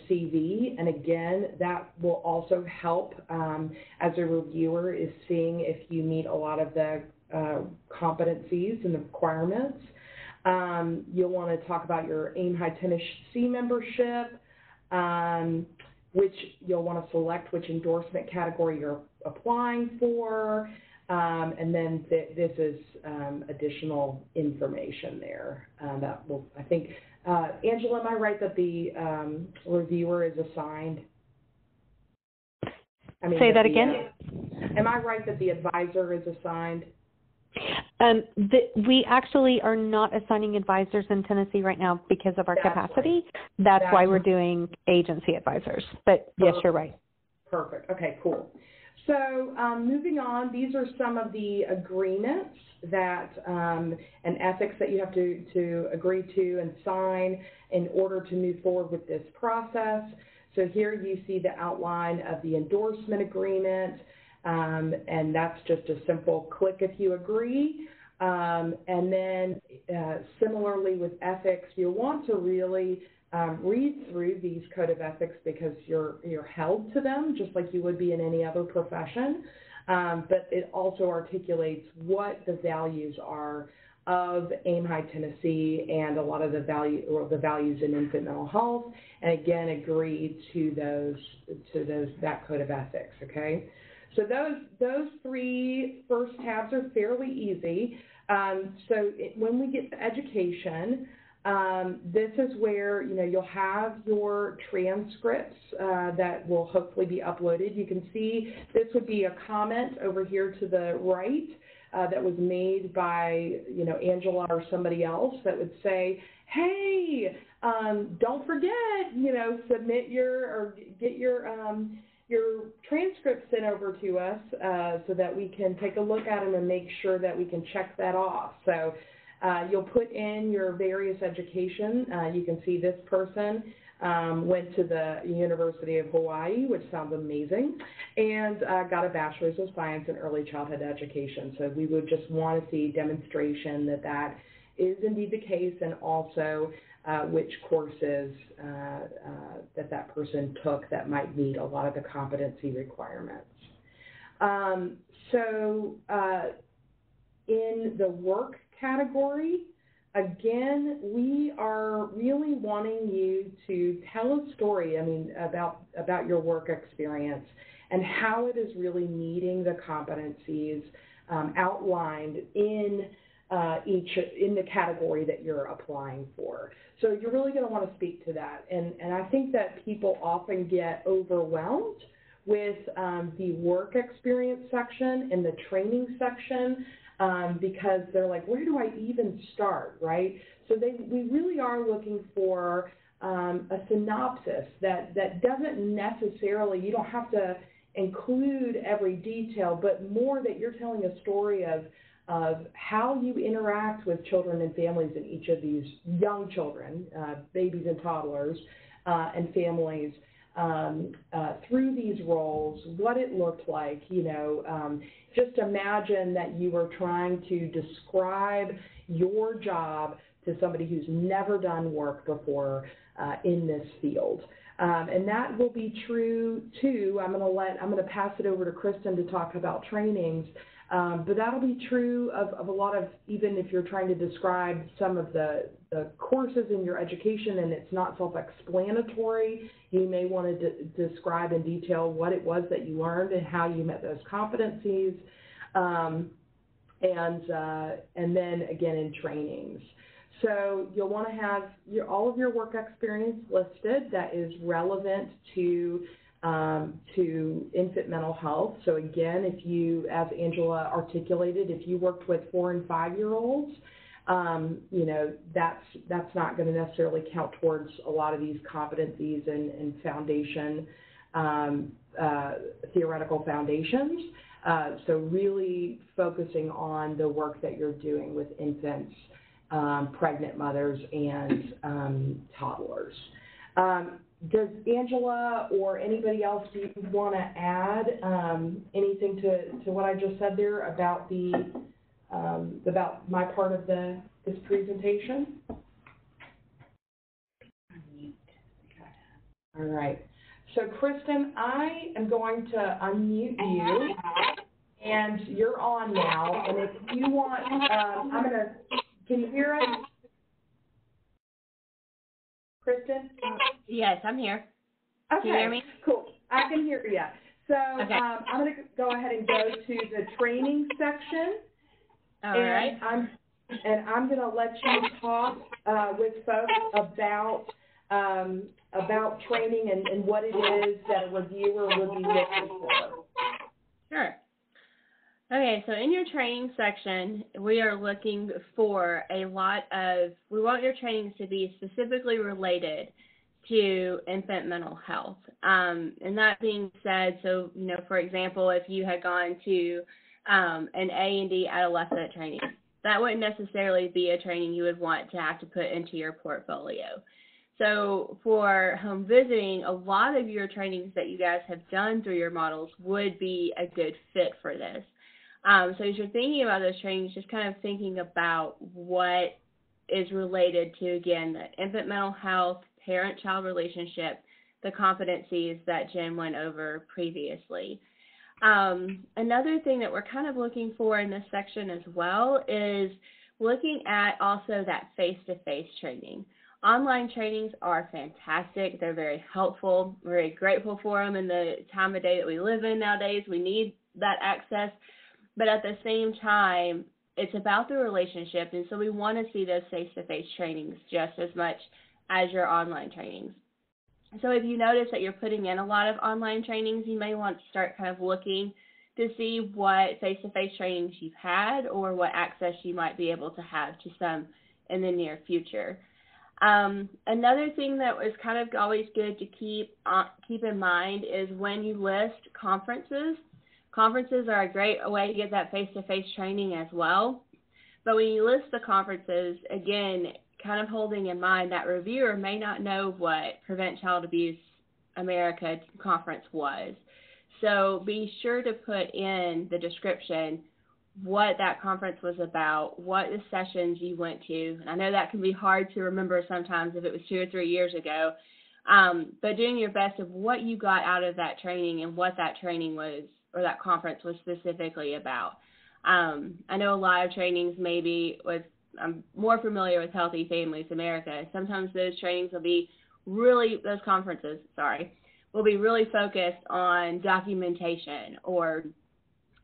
A: CV, and again, that will also help as a reviewer is seeing if you meet a lot of the competencies and the requirements. You'll want to talk about your AIM High Tennessee membership, you'll want to select which endorsement category you're applying for, and then this is additional information there that will, I think, Angela, am I right that the reviewer is assigned?
C: Say that again?
A: Am I right that the advisor is assigned?
C: We actually are not assigning advisors in Tennessee right now because of our capacity.
A: Right.
C: That's why we're doing agency advisors. But yes, you're right.
A: Perfect. Okay, cool. So moving on, these are some of the agreements that and ethics that you have to agree to and sign in order to move forward with this process. So here you see the outline of the endorsement agreement, and that's just a simple click if you agree. And then similarly with ethics, you'll want to really read through these code of ethics because you're held to them just like you would be in any other profession. But it also articulates what the values are of AIMHI Tennessee and a lot of the values in infant mental health, and again agree to that code of ethics. Okay, so those three first tabs are fairly easy. When we get to education, this is where you'll have your transcripts that will hopefully be uploaded. You can see this would be a comment over here to the right that was made by Angela or somebody else that would say, hey, don't forget, submit get your transcripts sent over to us so that we can take a look at them and make sure that we can check that off. So you'll put in your various education. You can see this person went to the University of Hawaii, which sounds amazing, and got a Bachelor's of Science in Early Childhood Education. So we would just want to see demonstration that that is indeed the case, and also which courses that person took that might meet a lot of the competency requirements. In the work category, again, we are really wanting you to tell a story, about your work experience and how it is really meeting the competencies outlined in the category that you're applying for. So you're really going to want to speak to that. And I think that people often get overwhelmed with the work experience section and the training section because they're like, where do I even start, right? So we really are looking for a synopsis that doesn't necessarily, you don't have to include every detail, but more that you're telling a story of how you interact with children and families in each of these young children, babies and toddlers, and families through these roles, what it looked like, just imagine that you were trying to describe your job to somebody who's never done work before in this field. And that will be true too. I'm going to pass it over to Kristen to talk about trainings, but that'll be true of a lot of, even if you're trying to describe some of the courses in your education and it's not self-explanatory, you may want to describe in detail what it was that you learned and how you met those competencies, and then again in trainings. So you'll want to have all of your work experience listed that is relevant to infant mental health. So again, if you, as Angela articulated, if you worked with 4- and 5-year-olds, that's not going to necessarily count towards a lot of these competencies and foundation, theoretical foundations. So really focusing on the work that you're doing with infants, pregnant mothers, and toddlers. Does Angela or anybody else, do you want to add anything to what I just said there about about my part of this presentation? All right. So Kristen, I am going to unmute you, and you're on now. And if you want, can you hear us? Kristen?
D: Yes, I'm here. Okay,
E: Can you hear me?
D: cool. I can hear you. So
E: Okay.
D: I'm going to go ahead and go to the training section.
E: All right.
D: I'm going to let you talk with folks about training and what it is that a reviewer would be looking for.
E: Sure. Okay, so in your training section, we are looking for we want your trainings to be specifically related to infant mental health. And that being said, so, for example, if you had gone to an A&D adolescent training, that wouldn't necessarily be a training you would want to have to put into your portfolio. So for home visiting, a lot of your trainings that you guys have done through your models would be a good fit for this. So as you're thinking about those trainings, just kind of thinking about what is related to, again, the infant mental health, parent-child relationship, the competencies that Jen went over previously. Another thing that we're kind of looking for in this section as well is looking at also that face-to-face training. Online trainings are fantastic. They're very helpful. We're very grateful for them in the time of day that we live in nowadays. We need that access. But at the same time, it's about the relationship, and so we want to see those face-to-face trainings just as much as your online trainings. So if you notice that you're putting in a lot of online trainings, you may want to start kind of looking to see what face-to-face trainings you've had or what access you might be able to have to some in the near future. Another thing that was kind of always good to keep in mind is when you list conferences. Conferences are a great way to get that face-to-face training as well. But when you list the conferences, again, kind of holding in mind that reviewer may not know what Prevent Child Abuse America conference was. So be sure to put in the description what that conference was about, what the sessions you went to. And I know that can be hard to remember sometimes if it was 2 or 3 years ago, but doing your best of what you got out of that training and what that training was or that conference was specifically about. I know a lot of trainings maybe I'm more familiar with Healthy Families America. Sometimes those trainings will be those conferences will be really focused on documentation or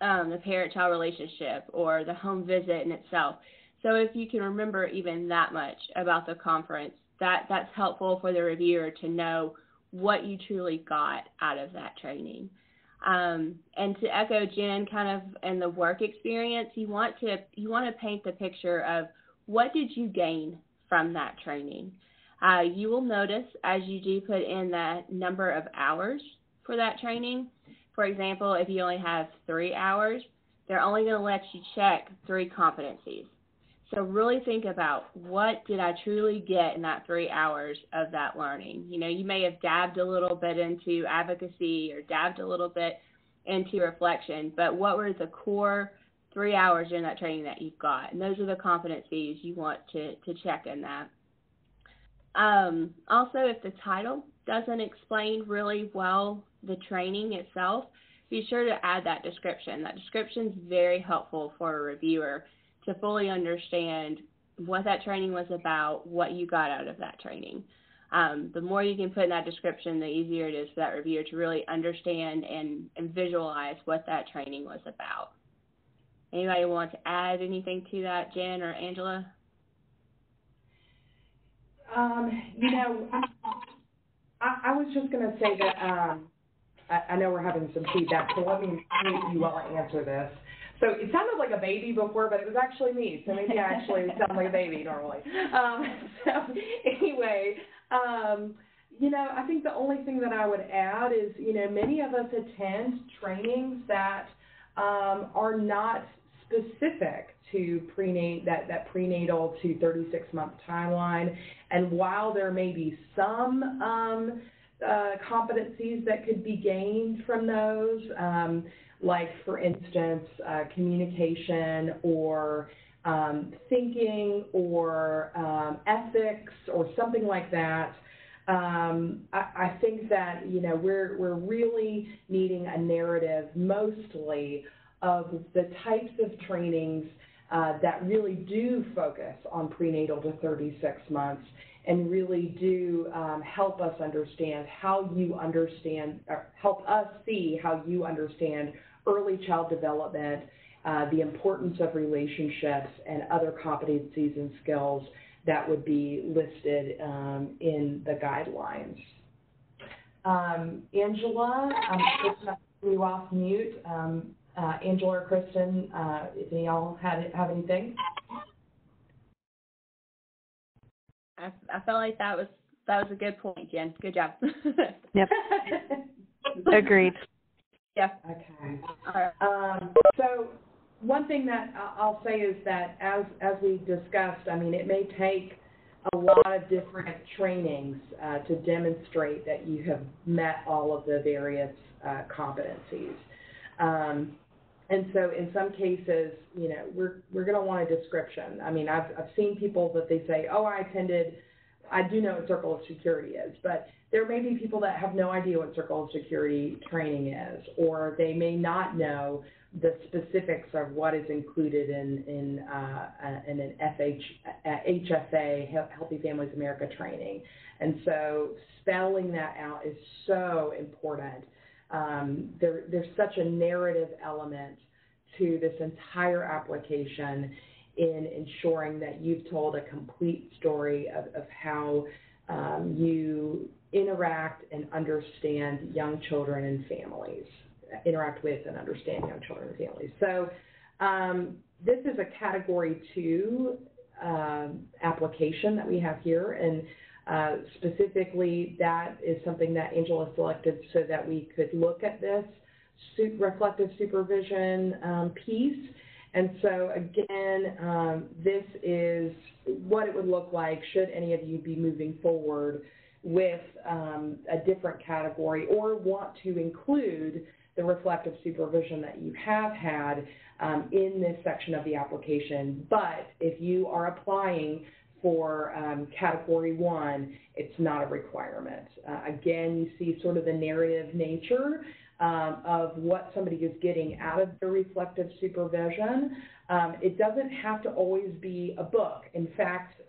E: the parent-child relationship or the home visit in itself. So if you can remember even that much about the conference, that's helpful for the reviewer to know what you truly got out of that training. And to echo Jen kind of in the work experience, you want to paint the picture of what did you gain from that training. You will notice as you do put in that number of hours for that training. For example, if you only have 3 hours, they're only going to let you check 3 competencies. So really think about what did I truly get in that 3 hours of that learning. You may have dabbed a little bit into advocacy or dabbed a little bit into reflection, but what were the core 3 hours in that training that you got? And those are the competencies you want to check in that. Also, if the title doesn't explain really well the training itself, be sure to add that description. That description is very helpful for a reviewer to fully understand what that training was about, what you got out of that training. The more you can put in that description, the easier it is for that reviewer to really understand and visualize what that training was about. Anybody want to add anything to that, Jen or Angela?
D: I was just going to say that I know we're having some feedback, so let me mute you while I answer this. So it sounded like a baby before, but it was actually me, so maybe I actually sound like a baby normally. So anyway, I think the only thing that I would add is, many of us attend trainings that are not specific to that prenatal to 36-month timeline. And while there may be some competencies that could be gained from those, like, for instance, communication or thinking or ethics or something like that, I think that, we're really needing a narrative mostly of the types of trainings that really do focus on prenatal to 36 months
A: and really do help us understand how you understand, or help us see how you understand early child development, the importance of relationships, and other competencies and skills that would be listed in the guidelines. Angela, Kristen, I'll put you off mute. Angela or Kristen, if any of y'all have anything?
E: I felt like that was a good point, Jen. Good job.
C: Yep. Agreed.
E: Yeah.
A: Okay.
E: All right.
A: So one thing that I'll say is that as we discussed, I mean, it may take a lot of different trainings to demonstrate that you have met all of the various competencies. And so in some cases, you know, we're going to want a description. I mean, I've seen people that they say, oh, I do know what Circle of Security is, but there may be people that have no idea what Circle of Security training is, or they may not know the specifics of what is included in an HFA, Healthy Families America training. And so spelling that out is so important. There's such a narrative element to this entire application in ensuring that you've told a complete story of how you interact and understand young children and families, interact with and understand young children and families. So this is a Category 2 application that we have here, and specifically that is something that Angela selected so that we could look at this reflective supervision piece. And so again, this is what it would look like should any of you be moving forward with a different category or want to include the reflective supervision that you have had in this section of the application. But if you are applying for Category 1, it's not a requirement. Again, you see sort of the narrative nature of what somebody is getting out of their reflective supervision. It doesn't have to always be a book. In fact,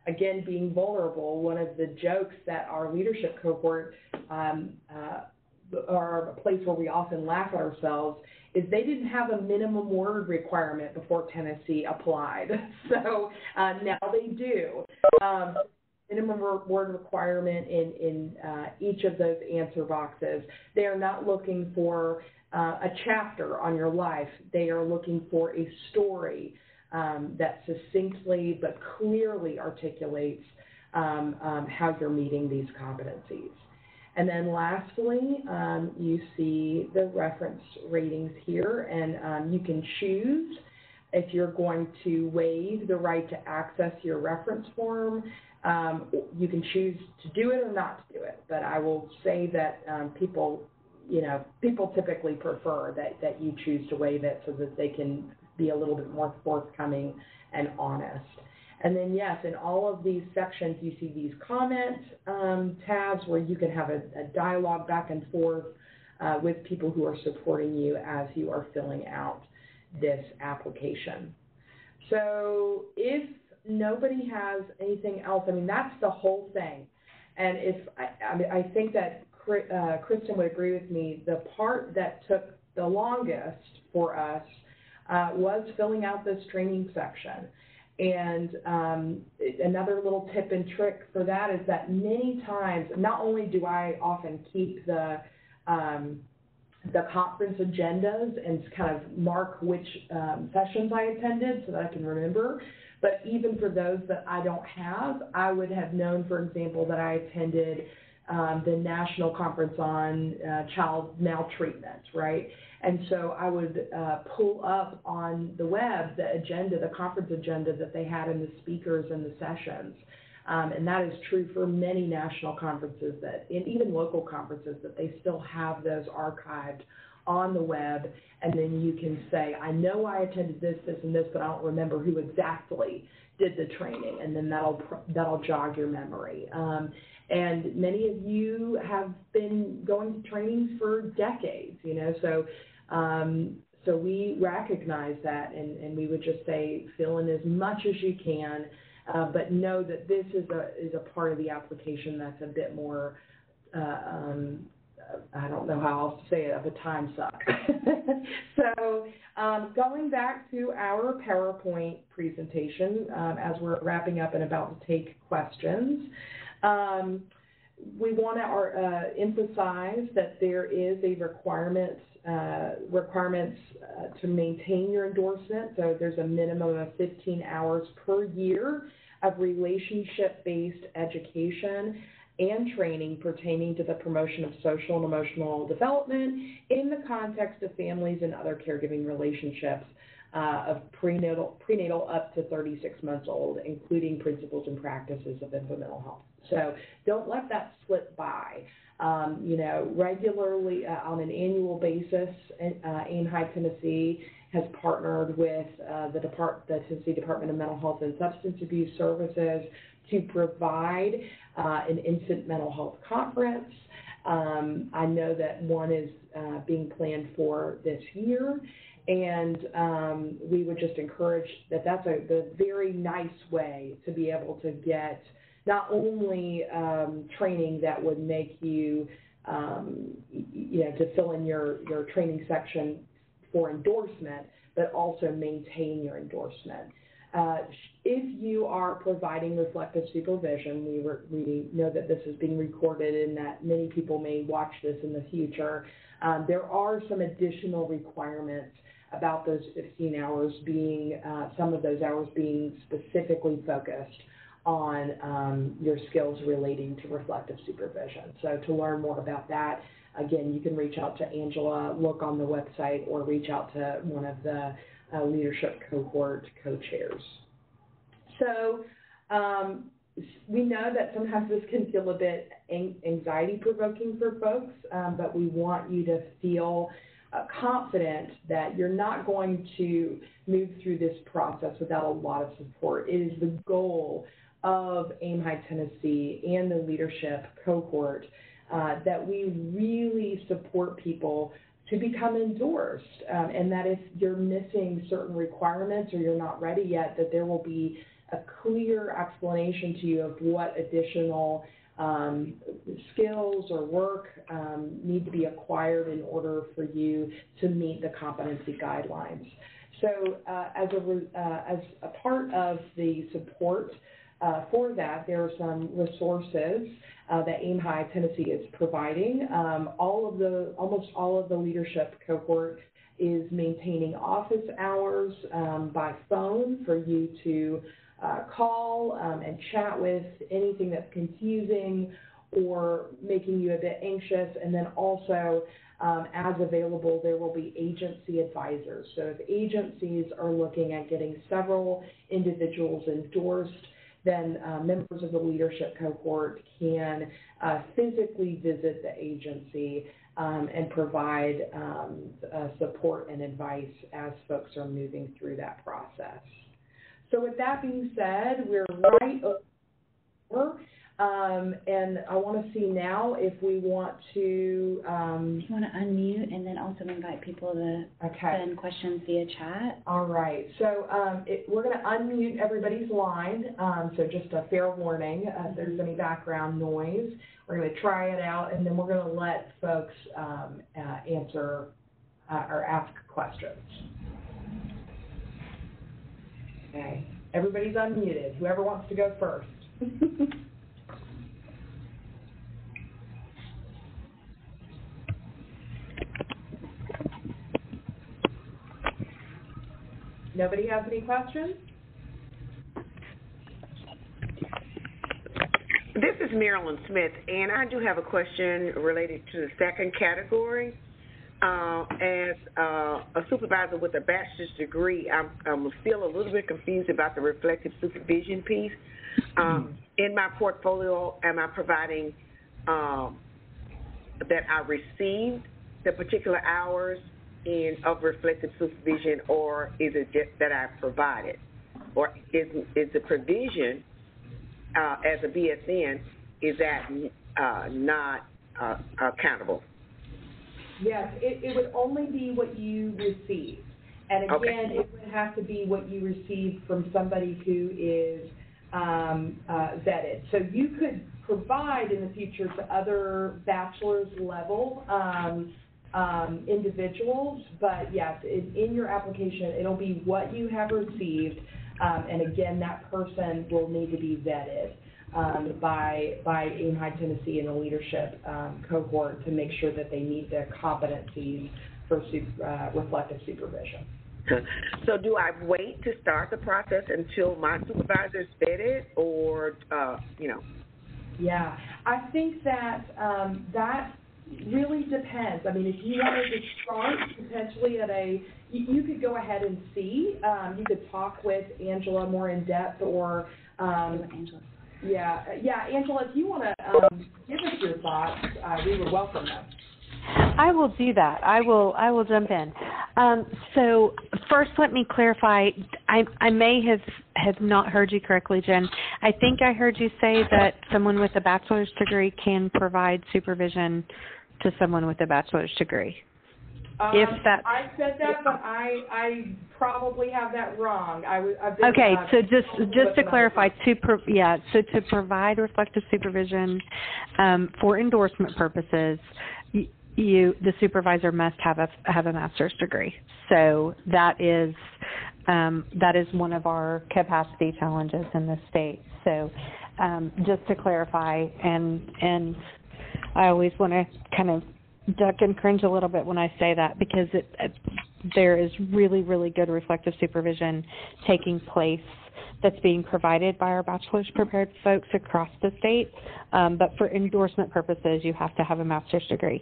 A: again, being vulnerable, one of the jokes that our leadership cohort are a place where we often laugh at ourselves is they didn't have a minimum word requirement before Tennessee applied. So now they do. Minimum word requirement in each of those answer boxes. They are not looking for a chapter on your life. They are looking for a story that succinctly but clearly articulates how you're meeting these competencies. And then lastly, you see the reference ratings here, and you can choose if you're going to waive the right to access your reference form. You can choose to do it or not to do it, but I will say that people typically prefer that you choose to waive it so that they can be a little bit more forthcoming and honest. And then, yes, in all of these sections, you see these comment tabs where you can have a dialogue back and forth with people who are supporting you as you are filling out this application. So if nobody has anything else, I mean, that's the whole thing. And I think that Kristen would agree with me, the part that took the longest for us was filling out this training section. And another little tip and trick for that is that many times, not only do I often keep the conference agendas and kind of mark which sessions I attended so that I can remember, but even for those that I don't have, I would have known, for example, that I attended the National Conference on Child Maltreatment, right? And so I would pull up on the web the agenda, the conference agenda that they had in the speakers and the sessions. And that is true for many national conferences and even local conferences, that they still have those archived on the web. And then you can say, I know I attended this, this, and this, but I don't remember who exactly did the training. And then that'll jog your memory. And many of you have been going to trainings for decades, so we recognize that, and we would just say fill in as much as you can but know that this is a part of the application that's a bit more, I don't know how else to say it, of a time suck. So going back to our PowerPoint presentation, as we're wrapping up and about to take questions, we want to emphasize that there is a requirements to maintain your endorsement. So there's a minimum of 15 hours per year of relationship-based education and training pertaining to the promotion of social and emotional development in the context of families and other caregiving relationships of prenatal up to 36 months old, including principles and practices of infant mental health. So don't let that slip by. Regularly on an annual basis, AIMHI Tennessee has partnered with the Tennessee Department of Mental Health and Substance Abuse Services to provide an infant mental health conference. I know that one is being planned for this year, and we would just encourage that that's the very nice way to be able to get not only training that would make you, to fill in your training section for endorsement, but also maintain your endorsement. If you are providing reflective supervision, we know that this is being recorded and that many people may watch this in the future. There are some additional requirements about those 15 hours being, some of those hours being specifically focused on your skills relating to reflective supervision. So to learn more about that, again, you can reach out to Angela, look on the website, or reach out to one of the leadership cohort co-chairs. So we know that sometimes this can feel a bit anxiety-provoking for folks, but we want you to feel confident that you're not going to move through this process without a lot of support. It is the goal of AIMHI Tennessee and the leadership cohort that we really support people to become endorsed, and that if you're missing certain requirements or you're not ready yet, that there will be a clear explanation to you of what additional skills or work need to be acquired in order for you to meet the competency guidelines. So as a part of the support for that, there are some resources that AIMHI Tennessee is providing. Almost all of the leadership cohort is maintaining office hours by phone for you to call and chat with anything that's confusing or making you a bit anxious. And then also, as available, there will be agency advisors. So if agencies are looking at getting several individuals endorsed, then members of the leadership cohort can physically visit the agency and provide support and advice as folks are moving through that process. So with that being said, we're right over, and I want to see now if we want to... you
B: want to unmute and then also invite people to send questions via chat?
A: All right. So we're going to unmute everybody's line, so just a fair warning if there's any background noise. We're going to try it out, and then we're going to let folks answer or ask questions. Okay. Everybody's unmuted. Whoever wants to go first. Nobody has any questions?
F: This is Marilyn Smith, and I do have a question related to the second category. As a supervisor with a bachelor's degree, I'm still a little bit confused about the reflective supervision piece. In my portfolio, am I providing that I received the particular hours of reflective supervision, or is it just that I provided? Or is the provision as a BSN, is that not accountable?
A: Yes, it would only be what you receive. And again, it would have to be what you receive from somebody who is vetted. So you could provide in the future to other bachelor's level individuals, but yes, in your application, it'll be what you have received, and again, that person will need to be vetted by AIMHI Tennessee and the leadership cohort to make sure that they meet their competencies for reflective supervision.
F: So do I wait to start the process until my supervisor is vetted, or,
A: Yeah, I think that that really depends. I mean, if you wanted to start potentially at you could go ahead and see. You could talk with Angela more in depth, or
B: Angela.
A: Yeah, Angela, if you want to give us your thoughts, we would welcome them.
C: I will do that. I will jump in. So first, let me clarify. I may have not heard you correctly, Jen. I think I heard you say that someone with a bachelor's degree can provide supervision to someone with a bachelor's degree. If that,
A: I said that, but I probably have that wrong. I've been,
C: okay, so just to clarify, to provide reflective supervision for endorsement purposes, the supervisor must have a master's degree. So that is one of our capacity challenges in the state. So just to clarify, and I always want to kind of duck and cringe a little bit when I say that, because there is really, really good reflective supervision taking place that's being provided by our bachelor's prepared folks across the state. But for endorsement purposes, you have to have a master's degree.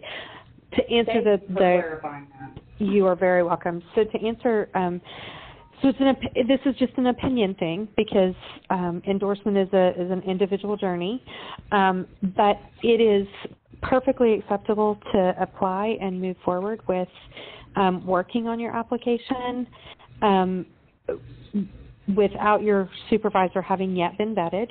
C: To answer
A: clarifying that.
C: You are very welcome. So to answer, this is just an opinion thing, because endorsement is an individual journey, but it is perfectly acceptable to apply and move forward with working on your application without your supervisor having yet been vetted.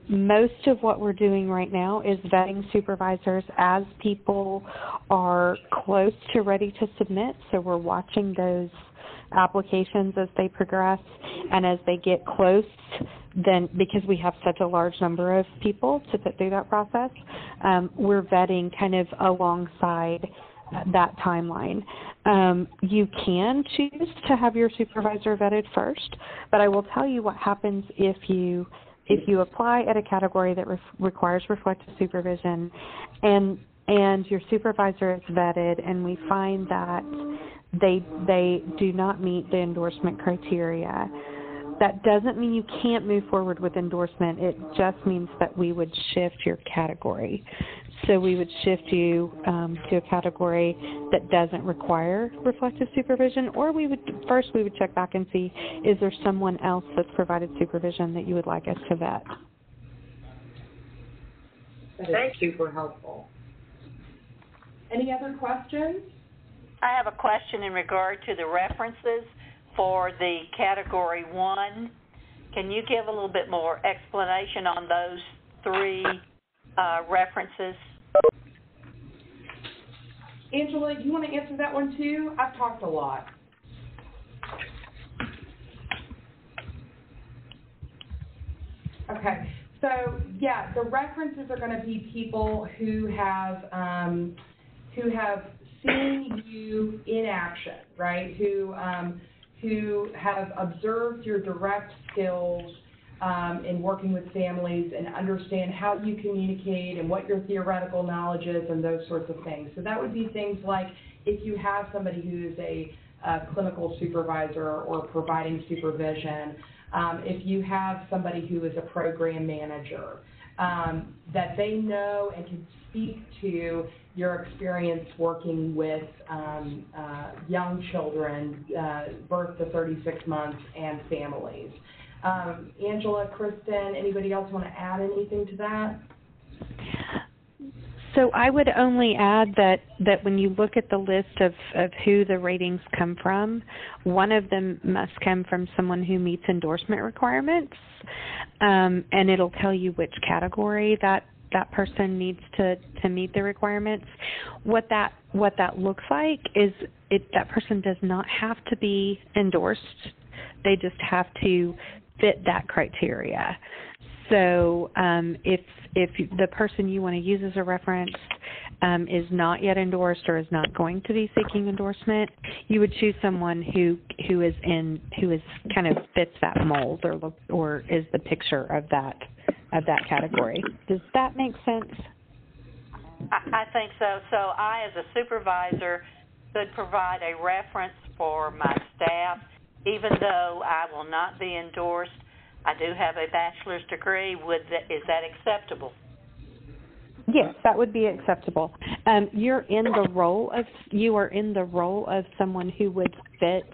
C: Most of what we're doing right now is vetting supervisors as people are close to ready to submit. So we're watching those applications as they progress, and as they get close, then because we have such a large number of people to put through that process, we're vetting kind of alongside that timeline. You can choose to have your supervisor vetted first, but I will tell you what happens if you apply at a category that requires reflective supervision, and your supervisor is vetted, and we find that they do not meet the endorsement criteria. That doesn't mean you can't move forward with endorsement. It just means that we would shift your category. So we would shift you to a category that doesn't require reflective supervision, or we would check back and see, is there someone else that's provided supervision that you would like us to vet?
A: That is super helpful. Any other questions?
G: I have a question in regard to the references for the Category 1. Can you give a little bit more explanation on those three references?
A: Angela, do you want to answer that one too? I've talked a lot. Okay, so yeah, the references are going to be people who have seen you in action, right? Who have observed your direct skills in working with families and understand how you communicate and what your theoretical knowledge is and those sorts of things. So that would be things like if you have somebody who is a clinical supervisor or providing supervision, if you have somebody who is a program manager, that they know and can speak to your experience working with young children, birth to 36 months, and families. Angela, Kristen, anybody else want to add anything to that?
C: So I would only add that when you look at the list of who the ratings come from, one of them must come from someone who meets endorsement requirements, and it'll tell you which category that person needs to meet the requirements. What that looks like is that person does not have to be endorsed. They just have to fit that criteria. So if the person you want to use as a reference is not yet endorsed or is not going to be seeking endorsement, you would choose someone who is kind of fits that mold or is the picture of that category. Does that make sense?
G: I think so. So I, as a supervisor, could provide a reference for my staff, even though I will not be endorsed. I do have a bachelor's degree. Is that acceptable?
C: Yes, that would be acceptable. You are in the role of someone who would fit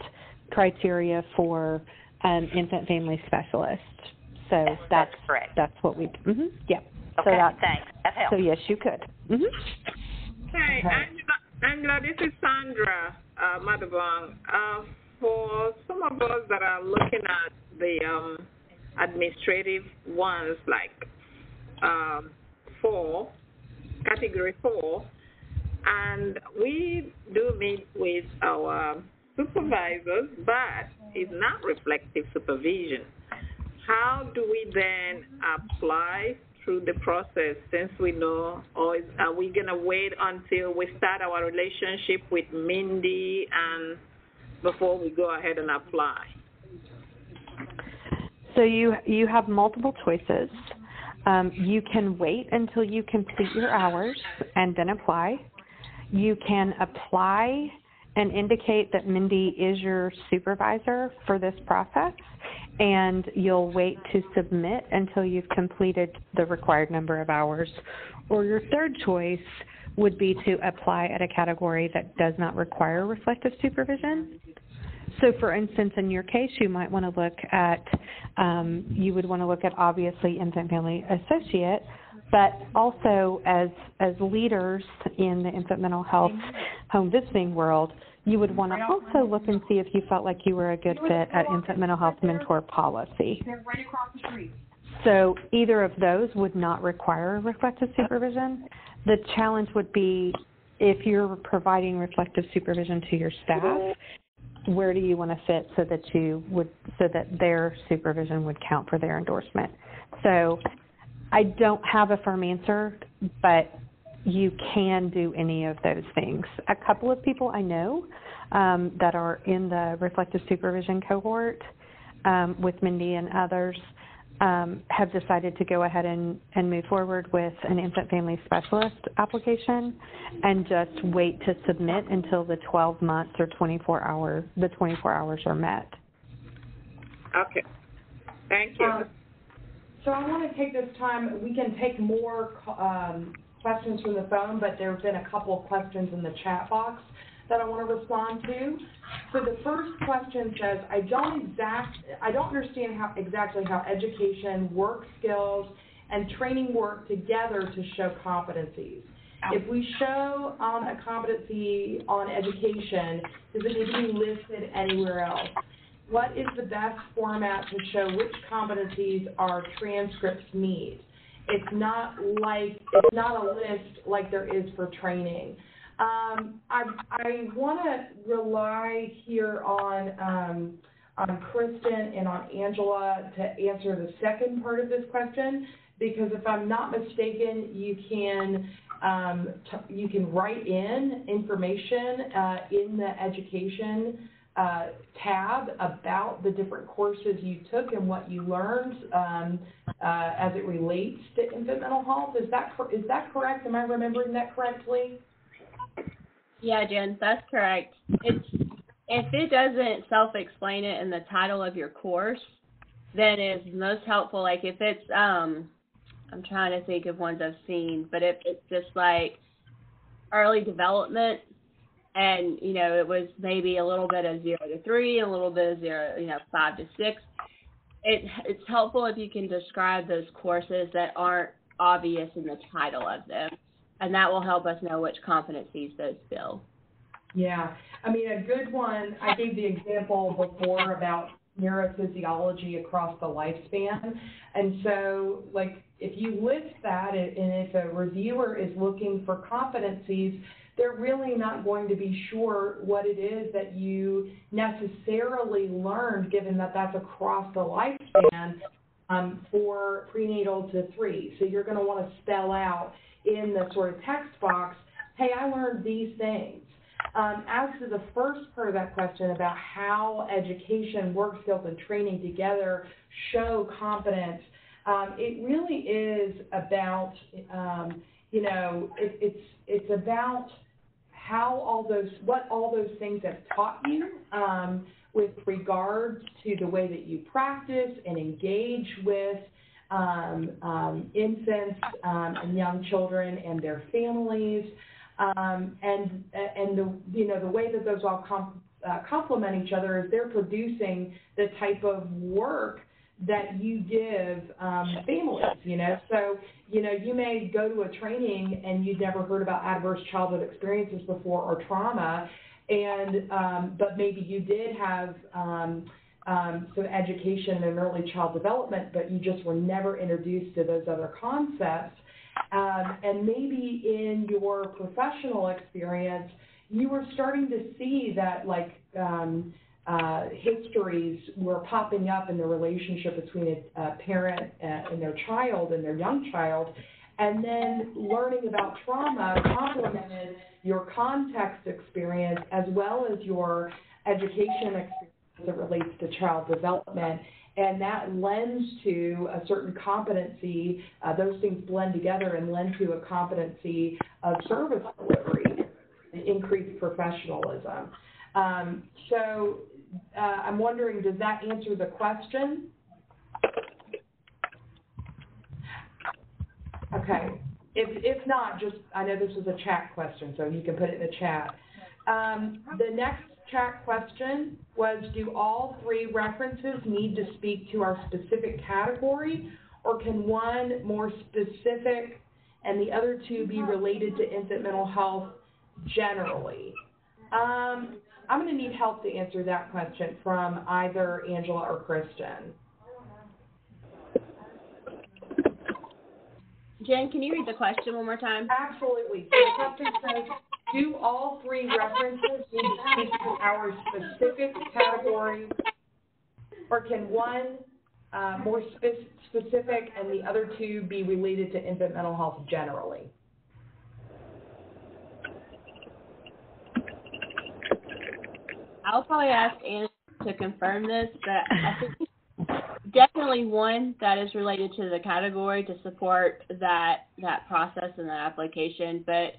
C: criteria for infant family specialist. So
G: that's correct.
C: That's what we. Yeah.
G: Okay. So thanks. That helps.
C: So yes, you could.
H: Hey, Angela, this is Sandra Madhavang. For some of us that are looking at the administrative ones, like category 4, and we do meet with our supervisors, but it's not reflective supervision. How do we then apply through the process, since we know, or are we going to wait until we start our relationship with Mindy and before we go ahead and apply?
C: So you have multiple choices. You can wait until you complete your hours and then apply. You can apply and indicate that Mindy is your supervisor for this process, and you'll wait to submit until you've completed the required number of hours. Or your third choice would be to apply at a category that does not require reflective supervision. So, for instance, in your case, you might want to look at, you would want to look at obviously infant family associate, but also as leaders in the infant mental health home visiting world, you would want to also look and see if you felt like you were a good fit at infant mental health mentor policy.
D: They're right across the street.
C: So either of those would not require reflective supervision. The challenge would be if you're providing reflective supervision to your staff, where do you want to fit so that their supervision would count for their endorsement? So I don't have a firm answer, but you can do any of those things. A couple of people I know that are in the reflective supervision cohort with Mindy and others have decided to go ahead and move forward with an infant family specialist application and just wait to submit until the 12 months or 24 hours are met.
H: Okay. Thank you.
D: So I want to take this time, we can take more questions from the phone, but there have been a couple of questions in the chat box that I want to respond to. So the first question says, I don't understand exactly how education, work skills, and training work together to show competencies. If we show a competency on education, does it need to be listed anywhere else? What is the best format to show which competencies our transcripts meet? It's not a list like there is for training. I want to rely here on Kristen and on Angela to answer the second part of this question, because if I'm not mistaken, you can write in information in the education tab about the different courses you took and what you learned as it relates to infant mental health. Is that correct? Am I remembering that correctly?
E: Yeah, Jen, that's correct. If it doesn't self-explain it in the title of your course, then it's most helpful. Like if it's, I'm trying to think of ones I've seen, but if it's just like early development, and it was maybe a little bit of 0 to 3, a little bit of 5 to 6. It's helpful if you can describe those courses that aren't obvious in the title of them, and that will help us know which competencies those fill.
D: Yeah, I mean, a good one, I gave the example before about neurophysiology across the lifespan, and so, like, if you list that, and if a reviewer is looking for competencies,
A: they're really not going to be sure what it is that you necessarily learned, given that that's across the lifespan for prenatal to 3. So you're going to want to spell out in the sort of text box, hey, I learned these things. As to the first part of that question about how education, work skills, and training together show competence, it really is about, it's about how what all those things have taught you with regards to the way that you practice and engage with infants and young children and their families, and the way that those all complement each other is they're producing the type of work that you give families, So, you may go to a training and you'd never heard about adverse childhood experiences before or trauma, and but maybe you did have some education in early child development, but you just were never introduced to those other concepts. And maybe in your professional experience, you were starting to see that, histories were popping up in the relationship between a parent and their child and their young child, and then learning about trauma complemented your context experience as well as your education experience as it relates to child development, and that lends to a certain competency. Those things blend together and lend to a competency of service delivery, increased professionalism. So I'm wondering, does that answer the question? Okay. If not, I know this was a chat question, so you can put it in the chat. The next chat question was, do all 3 references need to speak to our specific category, or can one more specific and the other 2 be related to infant mental health generally? I'm going to need help to answer that question from either Angela or Kristen.
E: Jen, can you read the question one more time?
A: Absolutely. So the question says, do all 3 references need to speak to our specific category, or can one more specific and the other 2 be related to infant mental health generally?
E: I'll probably ask Anna to confirm this, but I think definitely one that is related to the category to support that process and that application. But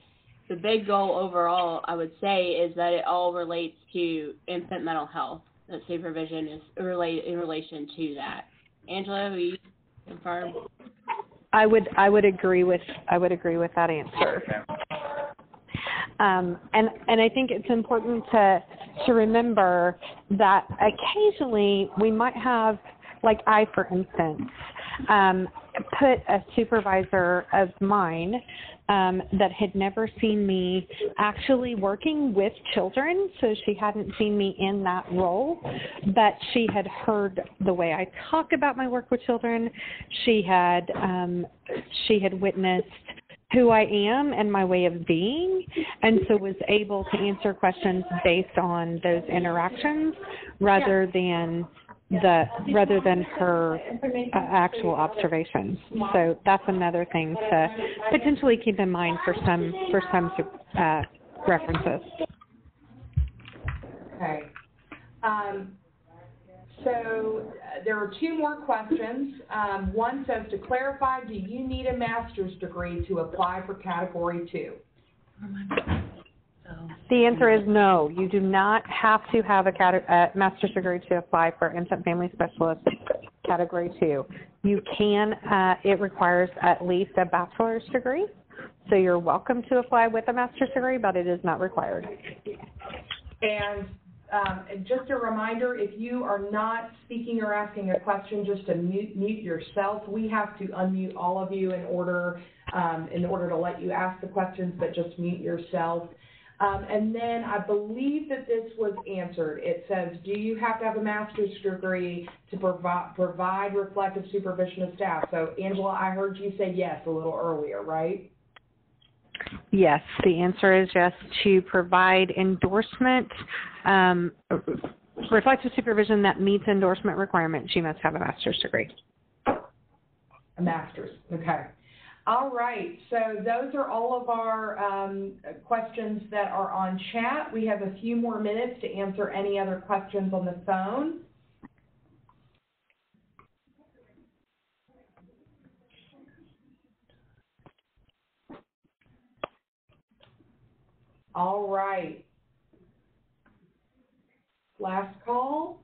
E: the big goal overall, I would say, is that it all relates to infant mental health. That supervision is related in relation to that. Angela, will you confirm?
C: I would agree with that answer. And I think it's important to remember that occasionally we might have, like I, for instance, put a supervisor of mine that had never seen me actually working with children, so she hadn't seen me in that role, but she had heard the way I talk about my work with children. She had witnessed who I am and my way of being, and so was able to answer questions based on those interactions rather than her actual observations. So that's another thing to potentially keep in mind for some references.
A: Okay. So there are 2 more questions. One says, to clarify, do you need a master's degree to apply for Category 2?
C: The answer is no. You do not have to have a master's degree to apply for Infant Family Specialist Category 2. You can, it requires at least a bachelor's degree, so you're welcome to apply with a master's degree, but it is not required.
A: And just a reminder, if you are not speaking or asking a question, just to mute yourself. We have to unmute all of you in order to let you ask the questions, but just mute yourself. And then I believe that this was answered. It says, do you have to have a master's degree to provide reflective supervision of staff? So, Angela, I heard you say yes a little earlier, right?
C: Yes, the answer is yes, to provide endorsement, reflective supervision that meets endorsement requirements. She must have a master's degree.
A: A master's, okay. All right, so those are all of our questions that are on chat. We have a few more minutes to answer any other questions on the phone. All right. Last call.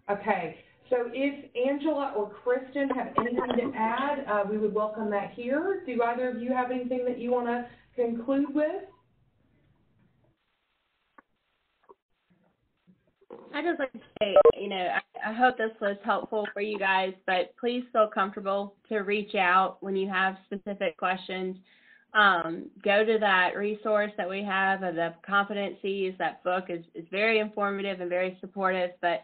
A: Okay, so if Angela or Kristen have anything to add, we would welcome that here. Do either of you have anything that you want to conclude with?
E: I just like to say, I hope this was helpful for you guys, but please feel comfortable to reach out when you have specific questions. Go to that resource that we have of the competencies. That book is very informative and very supportive, but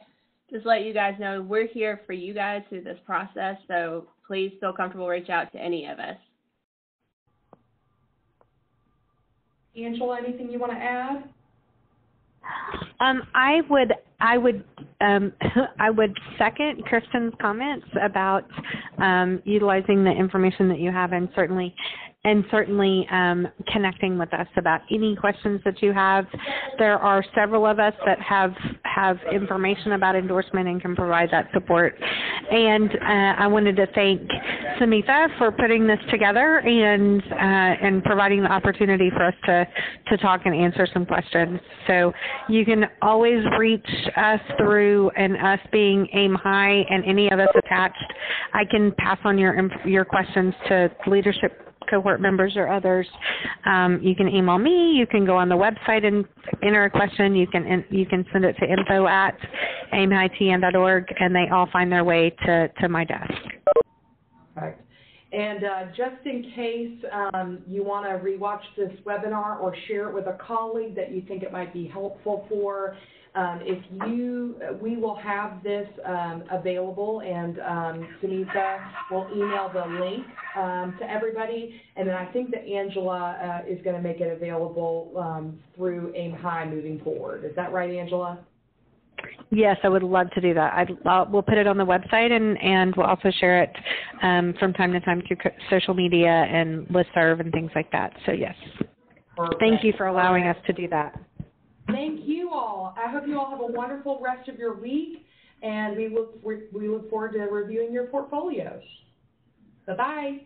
E: just let you guys know we're here for you guys through this process, so please feel comfortable to reach out to any of us.
A: Angela, anything you want to add?
C: I would second Kristen's comments about utilizing the information that you have, and certainly connecting with us about any questions that you have. There are several of us that have information about endorsement and can provide that support. And I wanted to thank Samita for putting this together and providing the opportunity for us to talk and answer some questions. So you can always reach us through, and us being AIM High and any of us attached, I can pass on your questions to leadership cohort members or others. You can email me. You can go on the website and enter a question. You can send it to info@aimhitn.org, and they all find their way to my desk.
A: Right. And just in case you want to rewatch this webinar or share it with a colleague that you think it might be helpful for, we will have this available, and Sunita will email the link to everybody, and then I think that Angela is going to make it available through AIM High moving forward. Is that right, Angela?
C: Yes, I would love to do that. We'll put it on the website, and we'll also share it from time to time through social media and listserv and thing like that. So yes,
A: Perfect.
C: Thank you for allowing us to do that.
A: Thank you all. I hope you all have a wonderful rest of your week, and we look forward to reviewing your portfolios. Bye-bye.